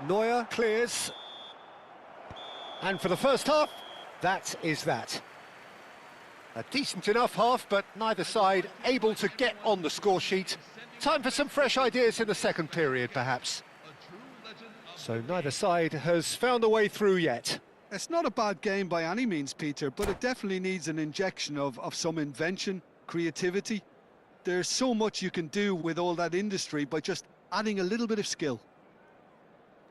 Neuer clears. And for the first half, that is that. A decent enough half, but neither side able to get on the score sheet. Time for some fresh ideas in the second period, perhaps. So neither side has found a way through yet. It's not a bad game by any means, Peter, but it definitely needs an injection of some invention, creativity. There's so much you can do with all that industry by just adding a little bit of skill.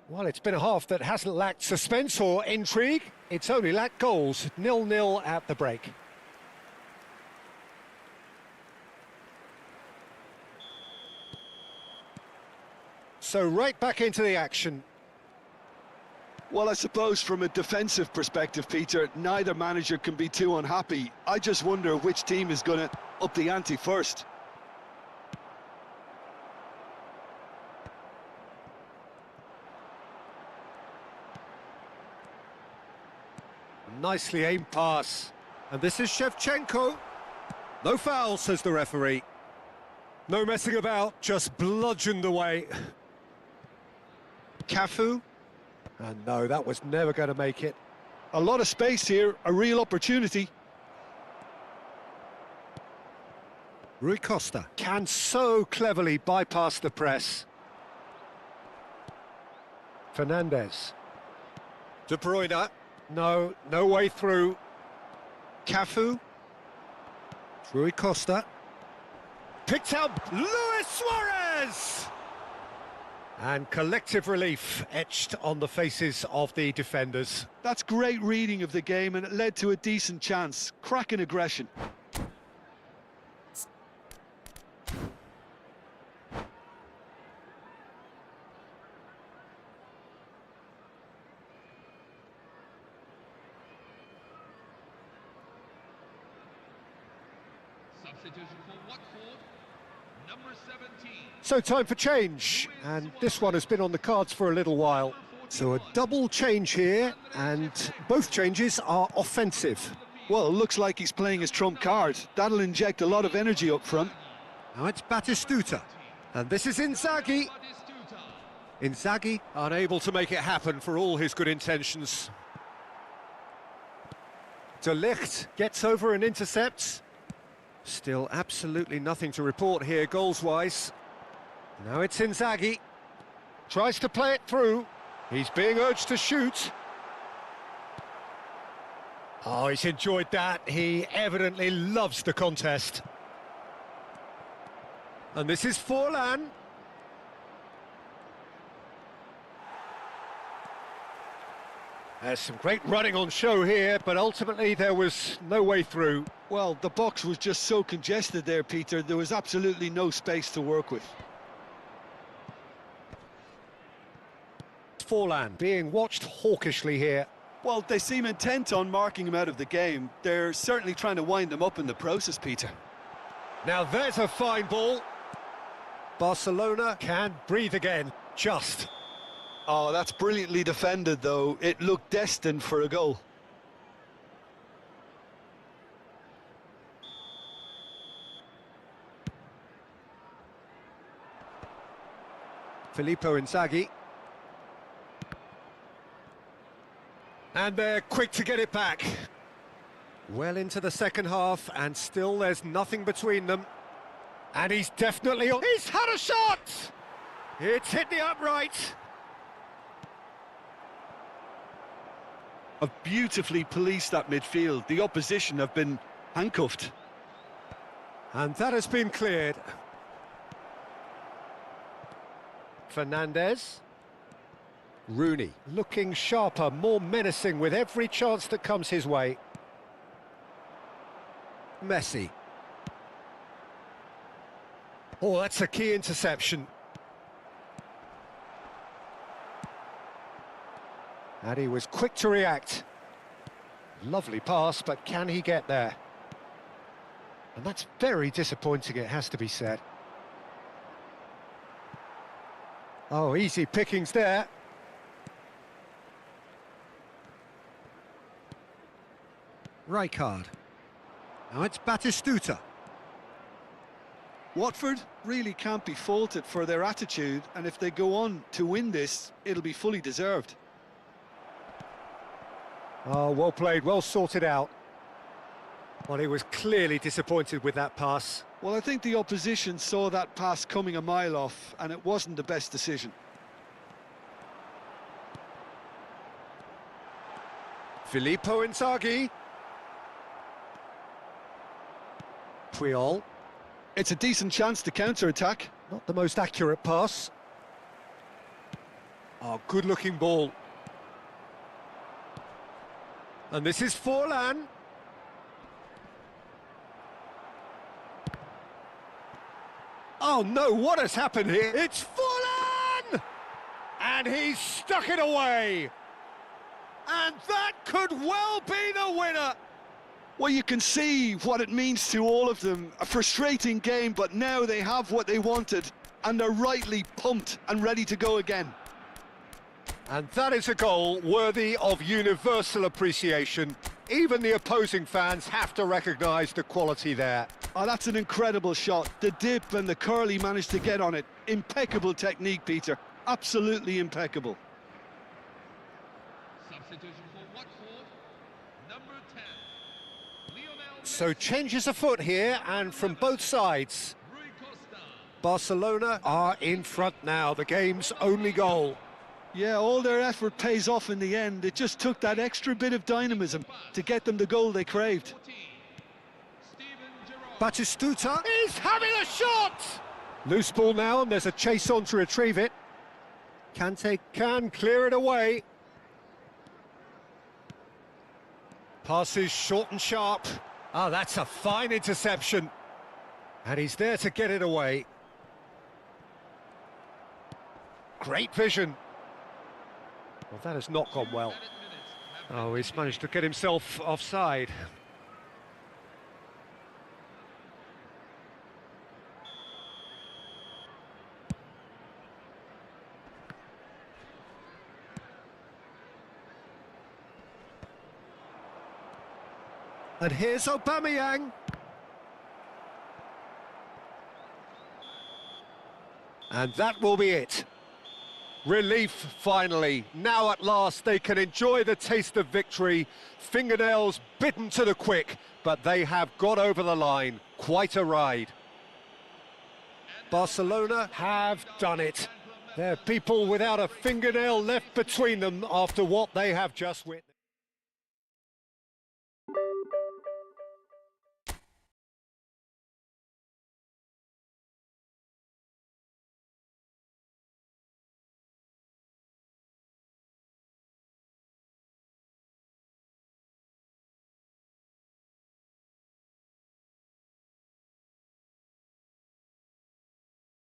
Well, it's been a half that hasn't lacked suspense or intrigue. It's only lacked goals. 0-0 at the break. So right back into the action. Well, I suppose from a defensive perspective, Peter, neither manager can be too unhappy. I just wonder which team is going to up the ante first. Nicely aimed pass. And this is Shevchenko. No foul, says the referee. No messing about, just bludgeoned away. Cafu. And no, that was never going to make it. A lot of space here, a real opportunity. Rui Costa can so cleverly bypass the press. Fernandes. De Bruyne. No way through. Cafu. Rui Costa. Picked out Luis Suarez! And collective relief etched on the faces of the defenders. That's great reading of the game, and it led to a decent chance. Cracking aggression. Substitution for Watford, number 17. So time for change, and this one has been on the cards for a little while. So a double change here, and both changes are offensive. Well, it looks like he's playing his trump card. That'll inject a lot of energy up front. Now it's Batistuta, and this is Inzaghi. Inzaghi unable to make it happen for all his good intentions. De Ligt gets over and intercepts. Still absolutely nothing to report here goals-wise. Now it's Inzaghi. Tries to play it through. He's being urged to shoot. Oh, he's enjoyed that. He evidently loves the contest. And this is Forlan. There's some great running on show here, but ultimately there was no way through. Well, the box was just so congested there, Peter. There was absolutely no space to work with. Forlan being watched hawkishly here. Well, they seem intent on marking him out of the game. They're certainly trying to wind him up in the process, Peter. Now there's a fine ball. Barcelona can breathe again, just. Oh, that's brilliantly defended, though. It looked destined for a goal. Filippo Inzaghi. And they're quick to get it back. Well into the second half, and still there's nothing between them. And he's definitely on. He's had a shot! It's hit the upright. Have beautifully policed that midfield. The opposition have been handcuffed. And that has been cleared. Fernandes. Rooney looking sharper, more menacing with every chance that comes his way. Messi. Oh, that's a key interception. And he was quick to react. Lovely pass, but can he get there? And that's very disappointing, it has to be said. Oh, easy pickings there. Rijkaard. Now it's Batistuta. Watford really can't be faulted for their attitude, and if they go on to win this, it'll be fully deserved. Oh, well played, well sorted out. Well, he was clearly disappointed with that pass. Well, I think the opposition saw that pass coming a mile off, and it wasn't the best decision. Filippo Inzaghi. Puyol. It's a decent chance to counter-attack. Not the most accurate pass. Oh, good-looking ball. And this is Forlan. Oh no, what has happened here? It's Forlan! And he's stuck it away. And that could well be the winner. Well, you can see what it means to all of them. A frustrating game, but now they have what they wanted, and they're rightly pumped and ready to go again. And that is a goal worthy of universal appreciation. Even the opposing fans have to recognise the quality there. Oh, that's an incredible shot. The dip and the curl he managed to get on it. Impeccable technique, Peter. Absolutely impeccable. Substitution for Watford, number 10, Lionel So changes afoot here, and from both sides. Rui Costa. Barcelona are in front now, the game's only goal. Yeah, all their effort pays off in the end. It just took that extra bit of dynamism to get them the goal they craved. 14, Steven Gerrard. Batistuta is having a shot! Loose ball now, and there's a chase on to retrieve it. Kante can clear it away. Passes short and sharp. Ah, that's a fine interception. And he's there to get it away. Great vision. Well, that has not gone well. Oh, he's managed to get himself offside. And here's Aubameyang. And that will be it. Relief, finally. Now at last they can enjoy the taste of victory. Fingernails bitten to the quick, but they have got over the line. Quite a ride. Barcelona have done it. They're people without a fingernail left between them after what they have just witnessed.